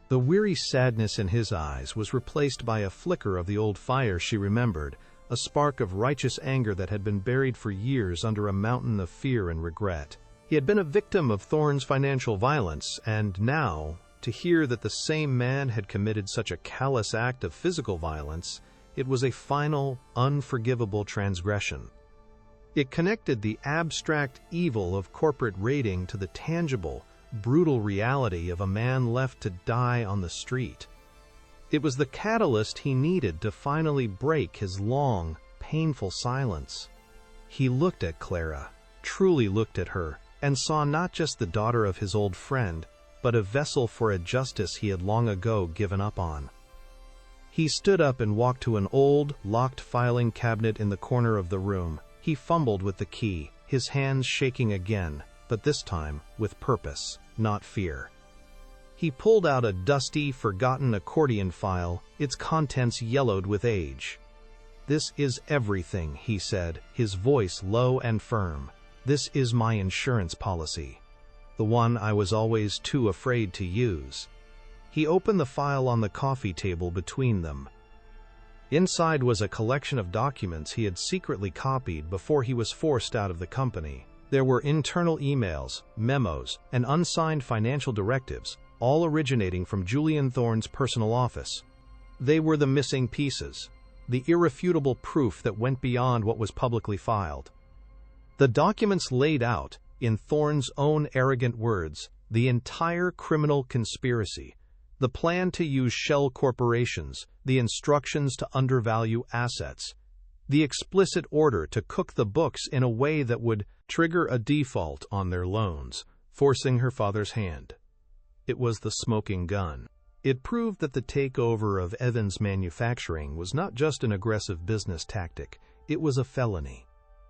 The weary sadness in his eyes was replaced by a flicker of the old fire she remembered, a spark of righteous anger that had been buried for years under a mountain of fear and regret. He had been a victim of Thorne's financial violence, and now, to hear that the same man had committed such a callous act of physical violence, it was a final, unforgivable transgression. It connected the abstract evil of corporate raiding to the tangible, brutal reality of a man left to die on the street. It was the catalyst he needed to finally break his long, painful silence. He looked at Clara, truly looked at her, and saw not just the daughter of his old friend, but a vessel for a justice he had long ago given up on. He stood up and walked to an old, locked filing cabinet in the corner of the room. He fumbled with the key, his hands shaking again, but this time with purpose, not fear. He pulled out a dusty, forgotten accordion file, its contents yellowed with age. "This is everything," he said, his voice low and firm. "This is my insurance policy. The one I was always too afraid to use." He opened the file on the coffee table between them. Inside was a collection of documents he had secretly copied before he was forced out of the company. There were internal emails, memos, and unsigned financial directives, all originating from Julian Thorne's personal office. They were the missing pieces, the irrefutable proof that went beyond what was publicly filed. The documents laid out, In Thorne's own arrogant words, the entire criminal conspiracy, the plan to use shell corporations, the instructions to undervalue assets, the explicit order to cook the books in a way that would trigger a default on their loans, forcing her father's hand. It was the smoking gun. It proved that the takeover of Evans Manufacturing was not just an aggressive business tactic, it was a felony.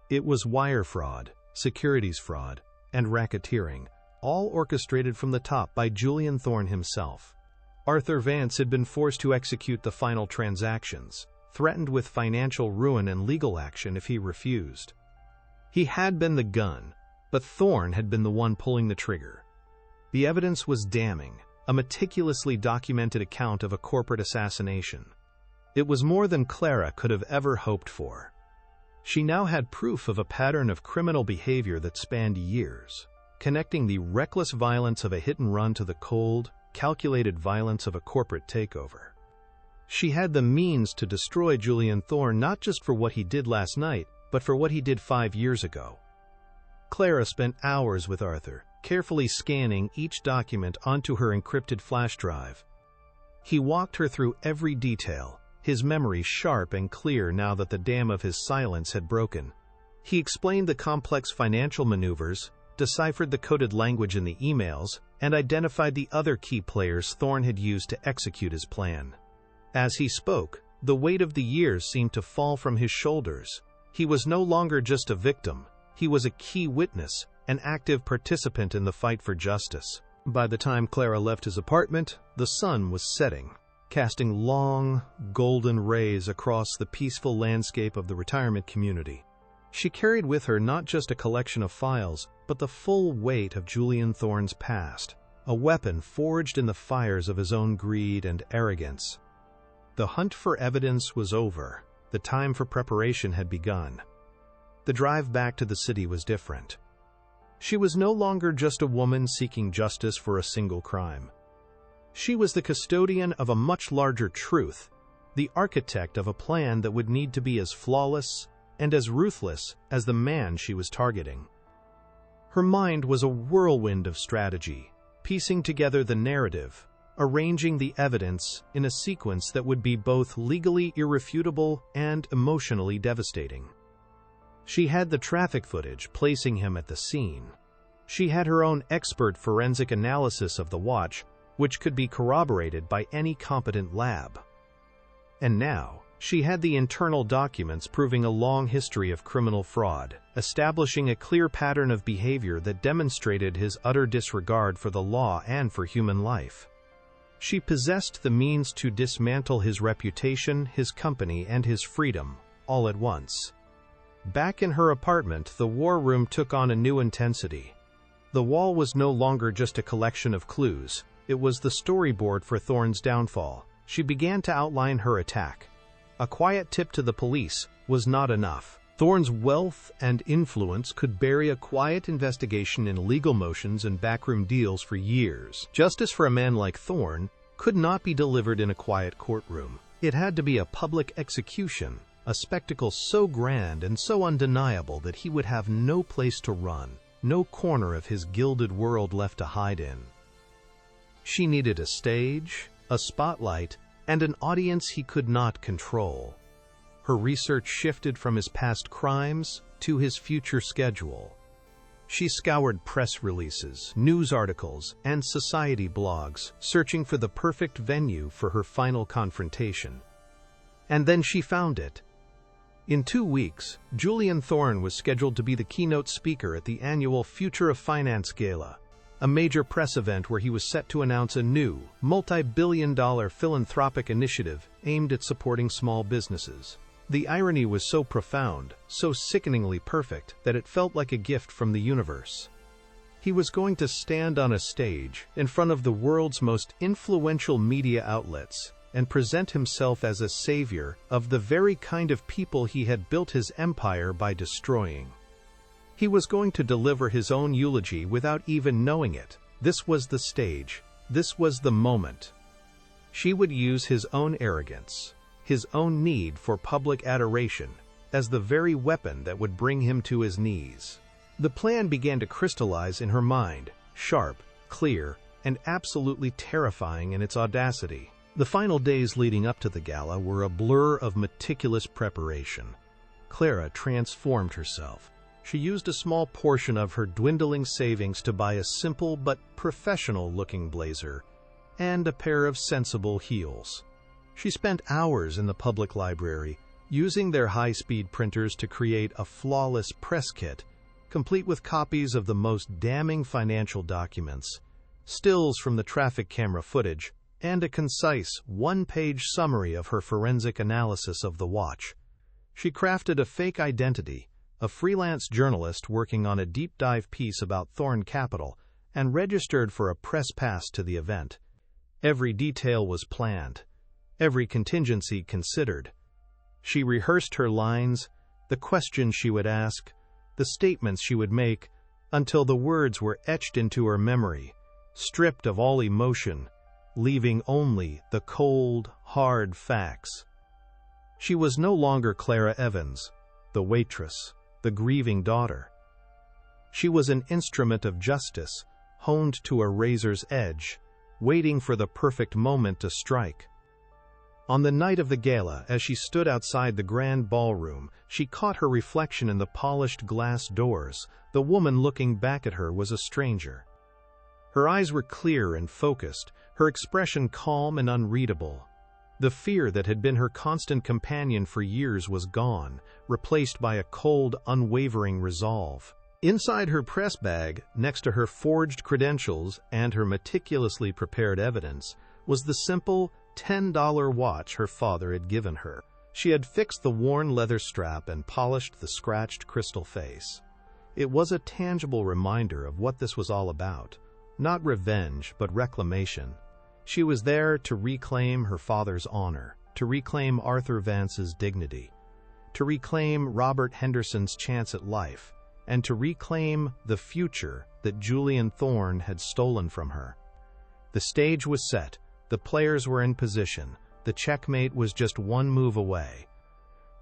It was wire fraud, securities fraud, and racketeering, all orchestrated from the top by Julian Thorne himself. Arthur Vance had been forced to execute the final transactions, threatened with financial ruin and legal action if he refused. He had been the gun, but Thorne had been the one pulling the trigger. The evidence was damning, a meticulously documented account of a corporate assassination. It was more than Clara could have ever hoped for. She now had proof of a pattern of criminal behavior that spanned years, connecting the reckless violence of a hit-and-run to the cold, calculated violence of a corporate takeover. She had the means to destroy Julian Thorne not just for what he did last night, but for what he did 5 years ago. Clara spent hours with Arthur, carefully scanning each document onto her encrypted flash drive. He walked her through every detail, his memory sharp and clear now that the dam of his silence had broken. He explained the complex financial maneuvers, deciphered the coded language in the emails, and identified the other key players Thorne had used to execute his plan. As he spoke, the weight of the years seemed to fall from his shoulders. He was no longer just a victim, he was a key witness, an active participant in the fight for justice. By the time Clara left his apartment, the sun was setting, casting long, golden rays across the peaceful landscape of the retirement community. She carried with her not just a collection of files, but the full weight of Julian Thorne's past, a weapon forged in the fires of his own greed and arrogance. The hunt for evidence was over. The time for preparation had begun. The drive back to the city was different. She was no longer just a woman seeking justice for a single crime. She was the custodian of a much larger truth, the architect of a plan that would need to be as flawless and as ruthless as the man she was targeting. Her mind was a whirlwind of strategy, piecing together the narrative, arranging the evidence in a sequence that would be both legally irrefutable and emotionally devastating. She had the traffic footage placing him at the scene. She had her own expert forensic analysis of the watch, which could be corroborated by any competent lab. And now, she had the internal documents proving a long history of criminal fraud, establishing a clear pattern of behavior that demonstrated his utter disregard for the law and for human life. She possessed the means to dismantle his reputation, his company, and his freedom, all at once. Back in her apartment, the war room took on a new intensity. The wall was no longer just a collection of clues, it was the storyboard for Thorne's downfall. She began to outline her attack. A quiet tip to the police was not enough. Thorne's wealth and influence could bury a quiet investigation in legal motions and backroom deals for years. Justice for a man like Thorne could not be delivered in a quiet courtroom. It had to be a public execution, a spectacle so grand and so undeniable that he would have no place to run, no corner of his gilded world left to hide in. She needed a stage, a spotlight, and an audience he could not control. Her research shifted from his past crimes to his future schedule. She scoured press releases, news articles, and society blogs, searching for the perfect venue for her final confrontation. And then she found it. In 2 weeks, Julian Thorne was scheduled to be the keynote speaker at the annual Future of Finance Gala, a major press event where he was set to announce a new, multi-billion-dollar philanthropic initiative aimed at supporting small businesses. The irony was so profound, so sickeningly perfect, that it felt like a gift from the universe. He was going to stand on a stage in front of the world's most influential media outlets and present himself as a savior of the very kind of people he had built his empire by destroying. He was going to deliver his own eulogy without even knowing it. This was the stage. This was the moment. She would use his own arrogance, his own need for public adoration, as the very weapon that would bring him to his knees. The plan began to crystallize in her mind, sharp, clear, and absolutely terrifying in its audacity. The final days leading up to the gala were a blur of meticulous preparation. Clara transformed herself. She used a small portion of her dwindling savings to buy a simple but professional-looking blazer and a pair of sensible heels. She spent hours in the public library, using their high-speed printers to create a flawless press kit, complete with copies of the most damning financial documents, stills from the traffic camera footage, and a concise, one-page summary of her forensic analysis of the watch. She crafted a fake identity, a freelance journalist working on a deep-dive piece about Thorn Capital, and registered for a press pass to the event. Every detail was planned, every contingency considered. She rehearsed her lines, the questions she would ask, the statements she would make, until the words were etched into her memory, stripped of all emotion, leaving only the cold, hard facts. She was no longer Clara Evans, the waitress, the grieving daughter. She was an instrument of justice, honed to a razor's edge, waiting for the perfect moment to strike. On the night of the gala, as she stood outside the grand ballroom, she caught her reflection in the polished glass doors. The woman looking back at her was a stranger. Her eyes were clear and focused, her expression calm and unreadable. The fear that had been her constant companion for years was gone, replaced by a cold, unwavering resolve. Inside her press bag, next to her forged credentials and her meticulously prepared evidence, was the simple $10 watch her father had given her. She had fixed the worn leather strap and polished the scratched crystal face. It was a tangible reminder of what this was all about. Not revenge, but reclamation. She was there to reclaim her father's honor, to reclaim Arthur Vance's dignity, to reclaim Robert Henderson's chance at life, and to reclaim the future that Julian Thorn had stolen from her. The stage was set, the players were in position, the checkmate was just one move away.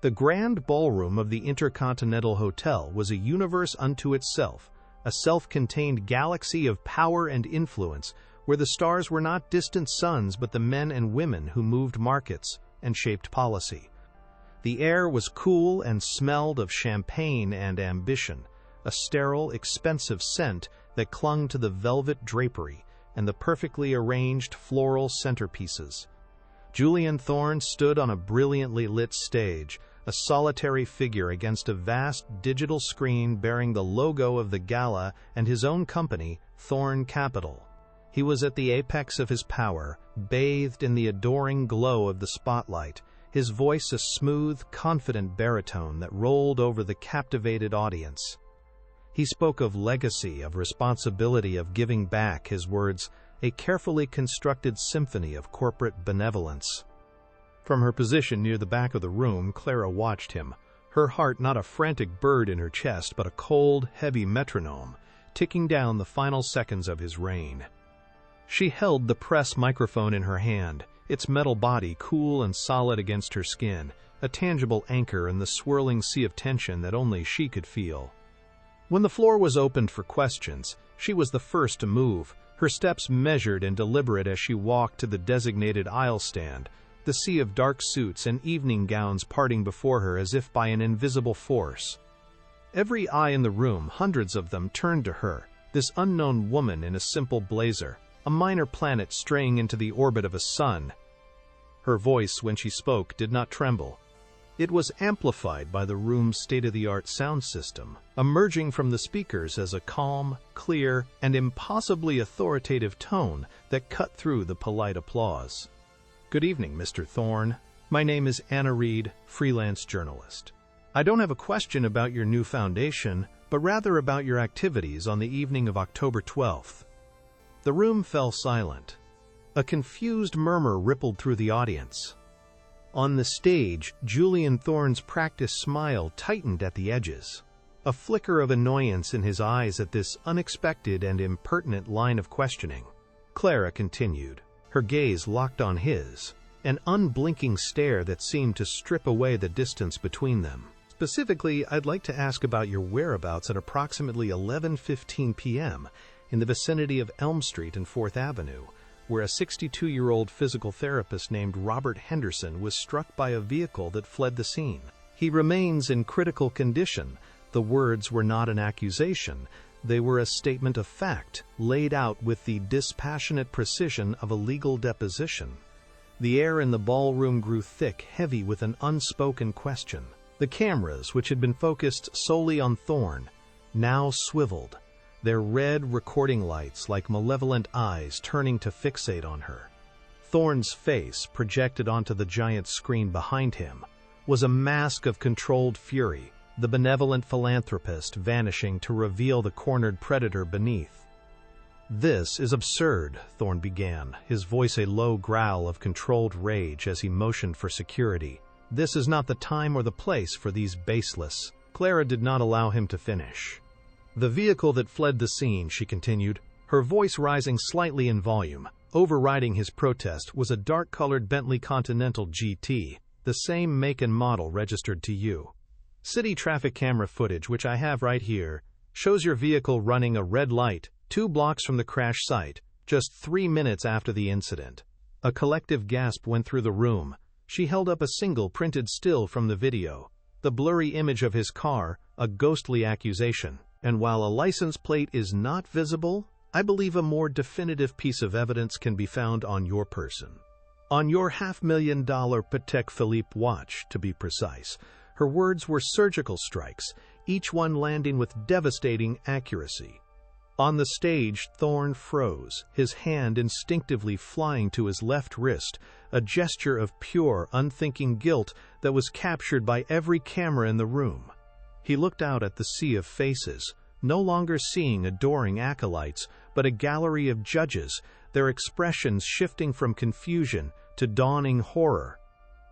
The grand ballroom of the Intercontinental Hotel was a universe unto itself, a self-contained galaxy of power and influence, where the stars were not distant suns but the men and women who moved markets and shaped policy. The air was cool and smelled of champagne and ambition, a sterile, expensive scent that clung to the velvet drapery and the perfectly arranged floral centerpieces. Julian Thorn stood on a brilliantly lit stage, a solitary figure against a vast digital screen bearing the logo of the gala and his own company, Thorn Capital. He was at the apex of his power, bathed in the adoring glow of the spotlight, his voice a smooth, confident baritone that rolled over the captivated audience. He spoke of legacy, of responsibility, of giving back, his words, a carefully constructed symphony of corporate benevolence. From her position near the back of the room, Clara watched him, her heart not a frantic bird in her chest, but a cold, heavy metronome, ticking down the final seconds of his reign. She held the press microphone in her hand, its metal body cool and solid against her skin, a tangible anchor in the swirling sea of tension that only she could feel. When the floor was opened for questions, she was the first to move, her steps measured and deliberate as she walked to the designated aisle stand, the sea of dark suits and evening gowns parting before her as if by an invisible force. Every eye in the room, hundreds of them, turned to her, this unknown woman in a simple blazer, a minor planet straying into the orbit of a sun. Her voice, when she spoke, did not tremble. It was amplified by the room's state-of-the-art sound system, emerging from the speakers as a calm, clear, and impossibly authoritative tone that cut through the polite applause. "Good evening, Mr. Thorn. My name is Anna Reed, freelance journalist. I don't have a question about your new foundation, but rather about your activities on the evening of October 12th. The room fell silent. A confused murmur rippled through the audience. On the stage, Julian Thorn's practiced smile tightened at the edges, a flicker of annoyance in his eyes at this unexpected and impertinent line of questioning. Clara continued, her gaze locked on his, an unblinking stare that seemed to strip away the distance between them. Specifically, I'd like to ask about your whereabouts at approximately 11:15 p.m. in the vicinity of Elm Street and 4th Avenue, where a 62-year-old physical therapist named Robert Henderson was struck by a vehicle that fled the scene. He remains in critical condition. The words were not an accusation. They were a statement of fact, laid out with the dispassionate precision of a legal deposition. The air in the ballroom grew thick, heavy with an unspoken question. The cameras, which had been focused solely on Thorne, now swiveled, their red recording lights like malevolent eyes turning to fixate on her. Thorne's face, projected onto the giant screen behind him, was a mask of controlled fury, the benevolent philanthropist vanishing to reveal the cornered predator beneath. "This is absurd," Thorne began, his voice a low growl of controlled rage as he motioned for security. "This is not the time or the place for these baseless." Clara did not allow him to finish. "The vehicle that fled the scene," she continued, her voice rising slightly in volume, overriding his protest, "was a dark-colored Bentley Continental GT, the same make and model registered to you. City traffic camera footage, which I have right here, shows your vehicle running a red light 2 blocks from the crash site, just 3 minutes after the incident." A collective gasp went through the room. She held up a single printed still from the video, the blurry image of his car, a ghostly accusation. "And while a license plate is not visible, I believe a more definitive piece of evidence can be found on your person. On your $500,000 Patek Philippe watch, to be precise." Her words were surgical strikes, each one landing with devastating accuracy. On the stage, Thorne froze, his hand instinctively flying to his left wrist, a gesture of pure, unthinking guilt that was captured by every camera in the room. He looked out at the sea of faces, no longer seeing adoring acolytes, but a gallery of judges, their expressions shifting from confusion to dawning horror.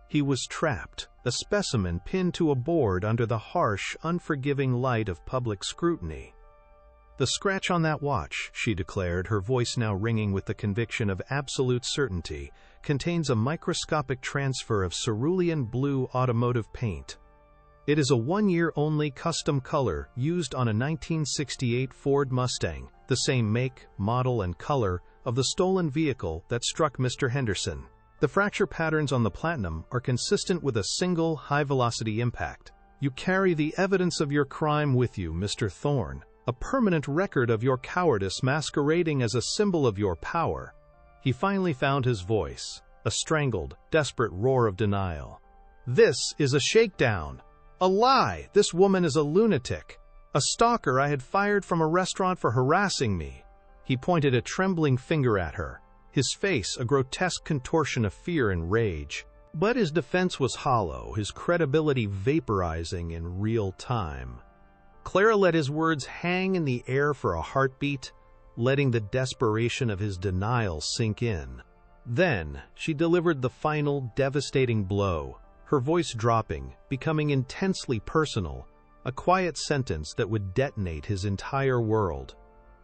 He was trapped, a specimen pinned to a board under the harsh, unforgiving light of public scrutiny. "The scratch on that watch," she declared, her voice now ringing with the conviction of absolute certainty, "contains a microscopic transfer of cerulean blue automotive paint. It is a 1-year-only custom color used on a 1968 Ford Mustang, the same make, model, and color of the stolen vehicle that struck Mr. Henderson. The fracture patterns on the platinum are consistent with a single high-velocity impact. You carry the evidence of your crime with you, Mr. Thorne, a permanent record of your cowardice masquerading as a symbol of your power." He finally found his voice, a strangled, desperate roar of denial. "This is a shakedown. A lie! This woman is a lunatic. A stalker I had fired from a restaurant for harassing me." He pointed a trembling finger at her, his face a grotesque contortion of fear and rage. But his defense was hollow, his credibility vaporizing in real time. Clara let his words hang in the air for a heartbeat, letting the desperation of his denial sink in. Then she delivered the final, devastating blow, her voice dropping, becoming intensely personal, a quiet sentence that would detonate his entire world.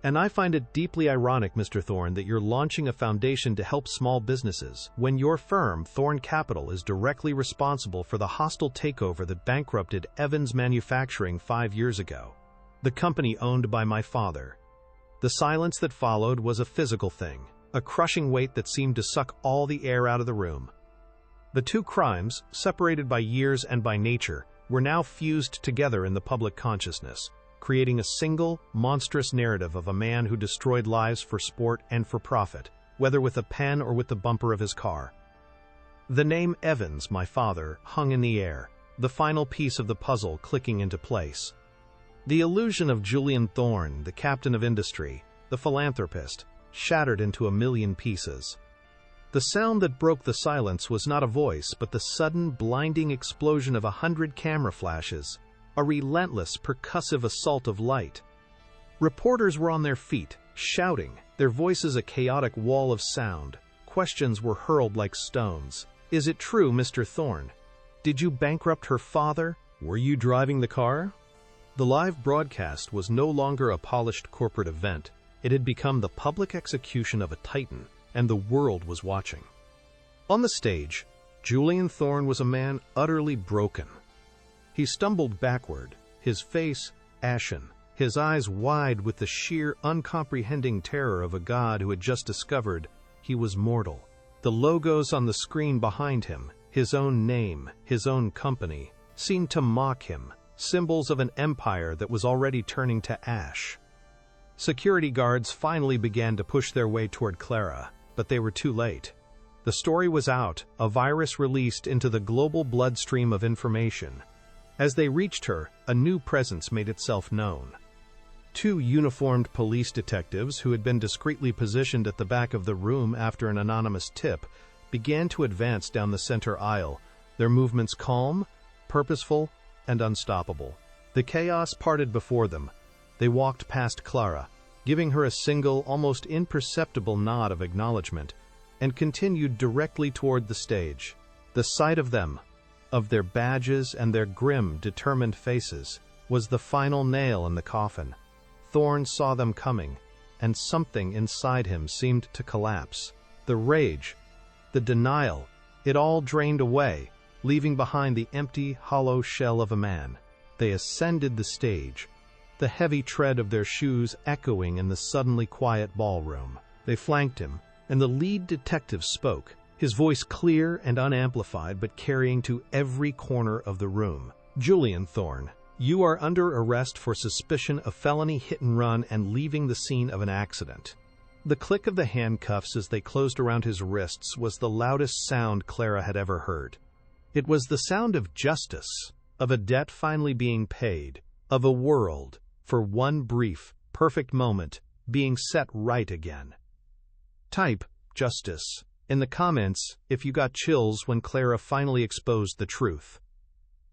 "And I find it deeply ironic, Mr. Thorne, that you're launching a foundation to help small businesses, when your firm, Thorne Capital, is directly responsible for the hostile takeover that bankrupted Evans Manufacturing 5 years ago, the company owned by my father." The silence that followed was a physical thing, a crushing weight that seemed to suck all the air out of the room. The two crimes, separated by years and by nature, were now fused together in the public consciousness, creating a single, monstrous narrative of a man who destroyed lives for sport and for profit, whether with a pen or with the bumper of his car. The name Evans, my father, hung in the air, the final piece of the puzzle clicking into place. The illusion of Julian Thorne, the captain of industry, the philanthropist, shattered into a million pieces. The sound that broke the silence was not a voice, but the sudden, blinding explosion of 100 camera flashes, a relentless, percussive assault of light. Reporters were on their feet, shouting, their voices a chaotic wall of sound. Questions were hurled like stones. "Is it true, Mr. Thorne? Did you bankrupt her father? Were you driving the car?" The live broadcast was no longer a polished corporate event. It had become the public execution of a titan, and the world was watching. On the stage, Julian Thorne was a man utterly broken. He stumbled backward, his face ashen, his eyes wide with the sheer, uncomprehending terror of a god who had just discovered he was mortal. The logos on the screen behind him, his own name, his own company, seemed to mock him, symbols of an empire that was already turning to ash. Security guards finally began to push their way toward Clara, but they were too late. The story was out, a virus released into the global bloodstream of information. As they reached her, a new presence made itself known. Two uniformed police detectives, who had been discreetly positioned at the back of the room after an anonymous tip, began to advance down the center aisle, their movements calm, purposeful, and unstoppable. The chaos parted before them. They walked past Clara, giving her a single, almost imperceptible nod of acknowledgement, and continued directly toward the stage. The sight of them, of their badges and their grim, determined faces, was the final nail in the coffin. Thorne saw them coming, and something inside him seemed to collapse. The rage, the denial, it all drained away, leaving behind the empty, hollow shell of a man. They ascended the stage, the heavy tread of their shoes echoing in the suddenly quiet ballroom. They flanked him, and the lead detective spoke, his voice clear and unamplified but carrying to every corner of the room. "Julian Thorne, you are under arrest for suspicion of felony hit-and-run and leaving the scene of an accident." The click of the handcuffs as they closed around his wrists was the loudest sound Clara had ever heard. It was the sound of justice, of a debt finally being paid, of a world, for one brief, perfect moment, being set right again. Type "justice" in the comments if you got chills when Clara finally exposed the truth.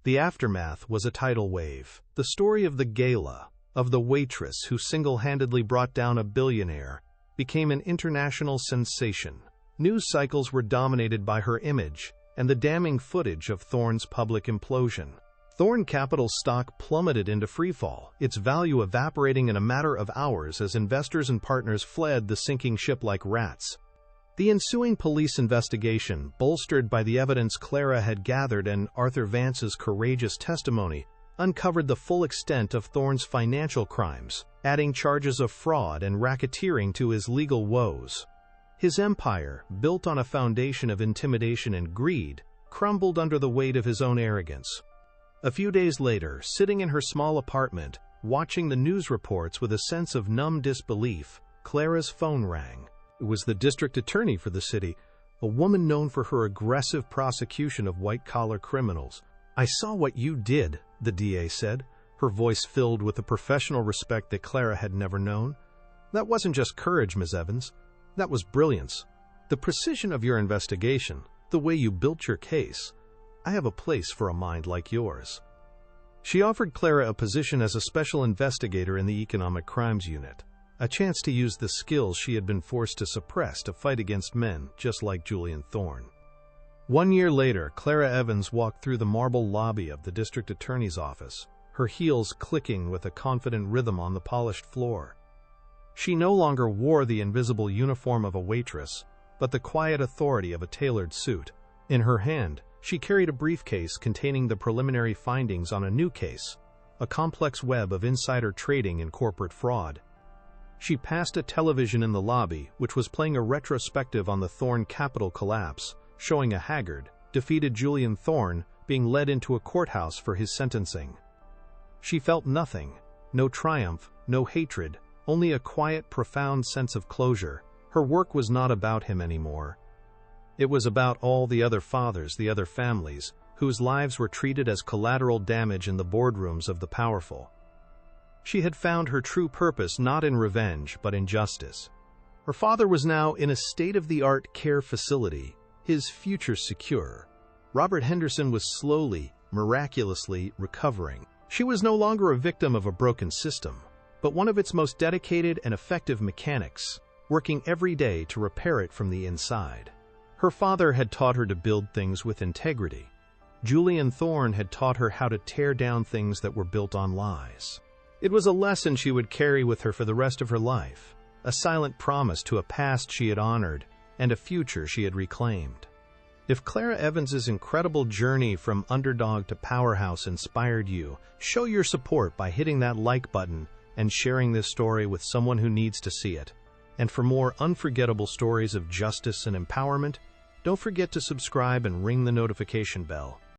The aftermath was a tidal wave. The story of the gala, of the waitress who single-handedly brought down a billionaire, became an international sensation. News cycles were dominated by her image and the damning footage of Thorne's public implosion. Thorne Capital stock plummeted into freefall, its value evaporating in a matter of hours as investors and partners fled the sinking ship like rats. The ensuing police investigation, bolstered by the evidence Clara had gathered and Arthur Vance's courageous testimony, uncovered the full extent of Thorne's financial crimes, adding charges of fraud and racketeering to his legal woes. His empire, built on a foundation of intimidation and greed, crumbled under the weight of his own arrogance. A few days later, sitting in her small apartment, watching the news reports with a sense of numb disbelief, Clara's phone rang. It was the district attorney for the city, a woman known for her aggressive prosecution of white-collar criminals. "I saw what you did," the DA said, her voice filled with a professional respect that Clara had never known. "That wasn't just courage, Ms. Evans. That was brilliance. The precision of your investigation, the way you built your case. I have a place for a mind like yours." She offered Clara a position as a special investigator in the Economic Crimes Unit, a chance to use the skills she had been forced to suppress to fight against men just like Julian Thorne. 1 year later, Clara Evans walked through the marble lobby of the district attorney's office, her heels clicking with a confident rhythm on the polished floor. She no longer wore the invisible uniform of a waitress, but the quiet authority of a tailored suit. In her hand, she carried a briefcase containing the preliminary findings on a new case, a complex web of insider trading and corporate fraud. She passed a television in the lobby, which was playing a retrospective on the Thorne Capital collapse, showing a haggard, defeated Julian Thorne being led into a courthouse for his sentencing. She felt nothing, no triumph, no hatred, only a quiet, profound sense of closure. Her work was not about him anymore. It was about all the other fathers, the other families, whose lives were treated as collateral damage in the boardrooms of the powerful. She had found her true purpose not in revenge, but in justice. Her father was now in a state-of-the-art care facility, his future secure. Robert Henderson was slowly, miraculously recovering. She was no longer a victim of a broken system, but one of its most dedicated and effective mechanics, working every day to repair it from the inside. Her father had taught her to build things with integrity. Julian Thorne had taught her how to tear down things that were built on lies. It was a lesson she would carry with her for the rest of her life, a silent promise to a past she had honored and a future she had reclaimed. If Clara Evans's incredible journey from underdog to powerhouse inspired you, show your support by hitting that like button and sharing this story with someone who needs to see it. And for more unforgettable stories of justice and empowerment, don't forget to subscribe and ring the notification bell.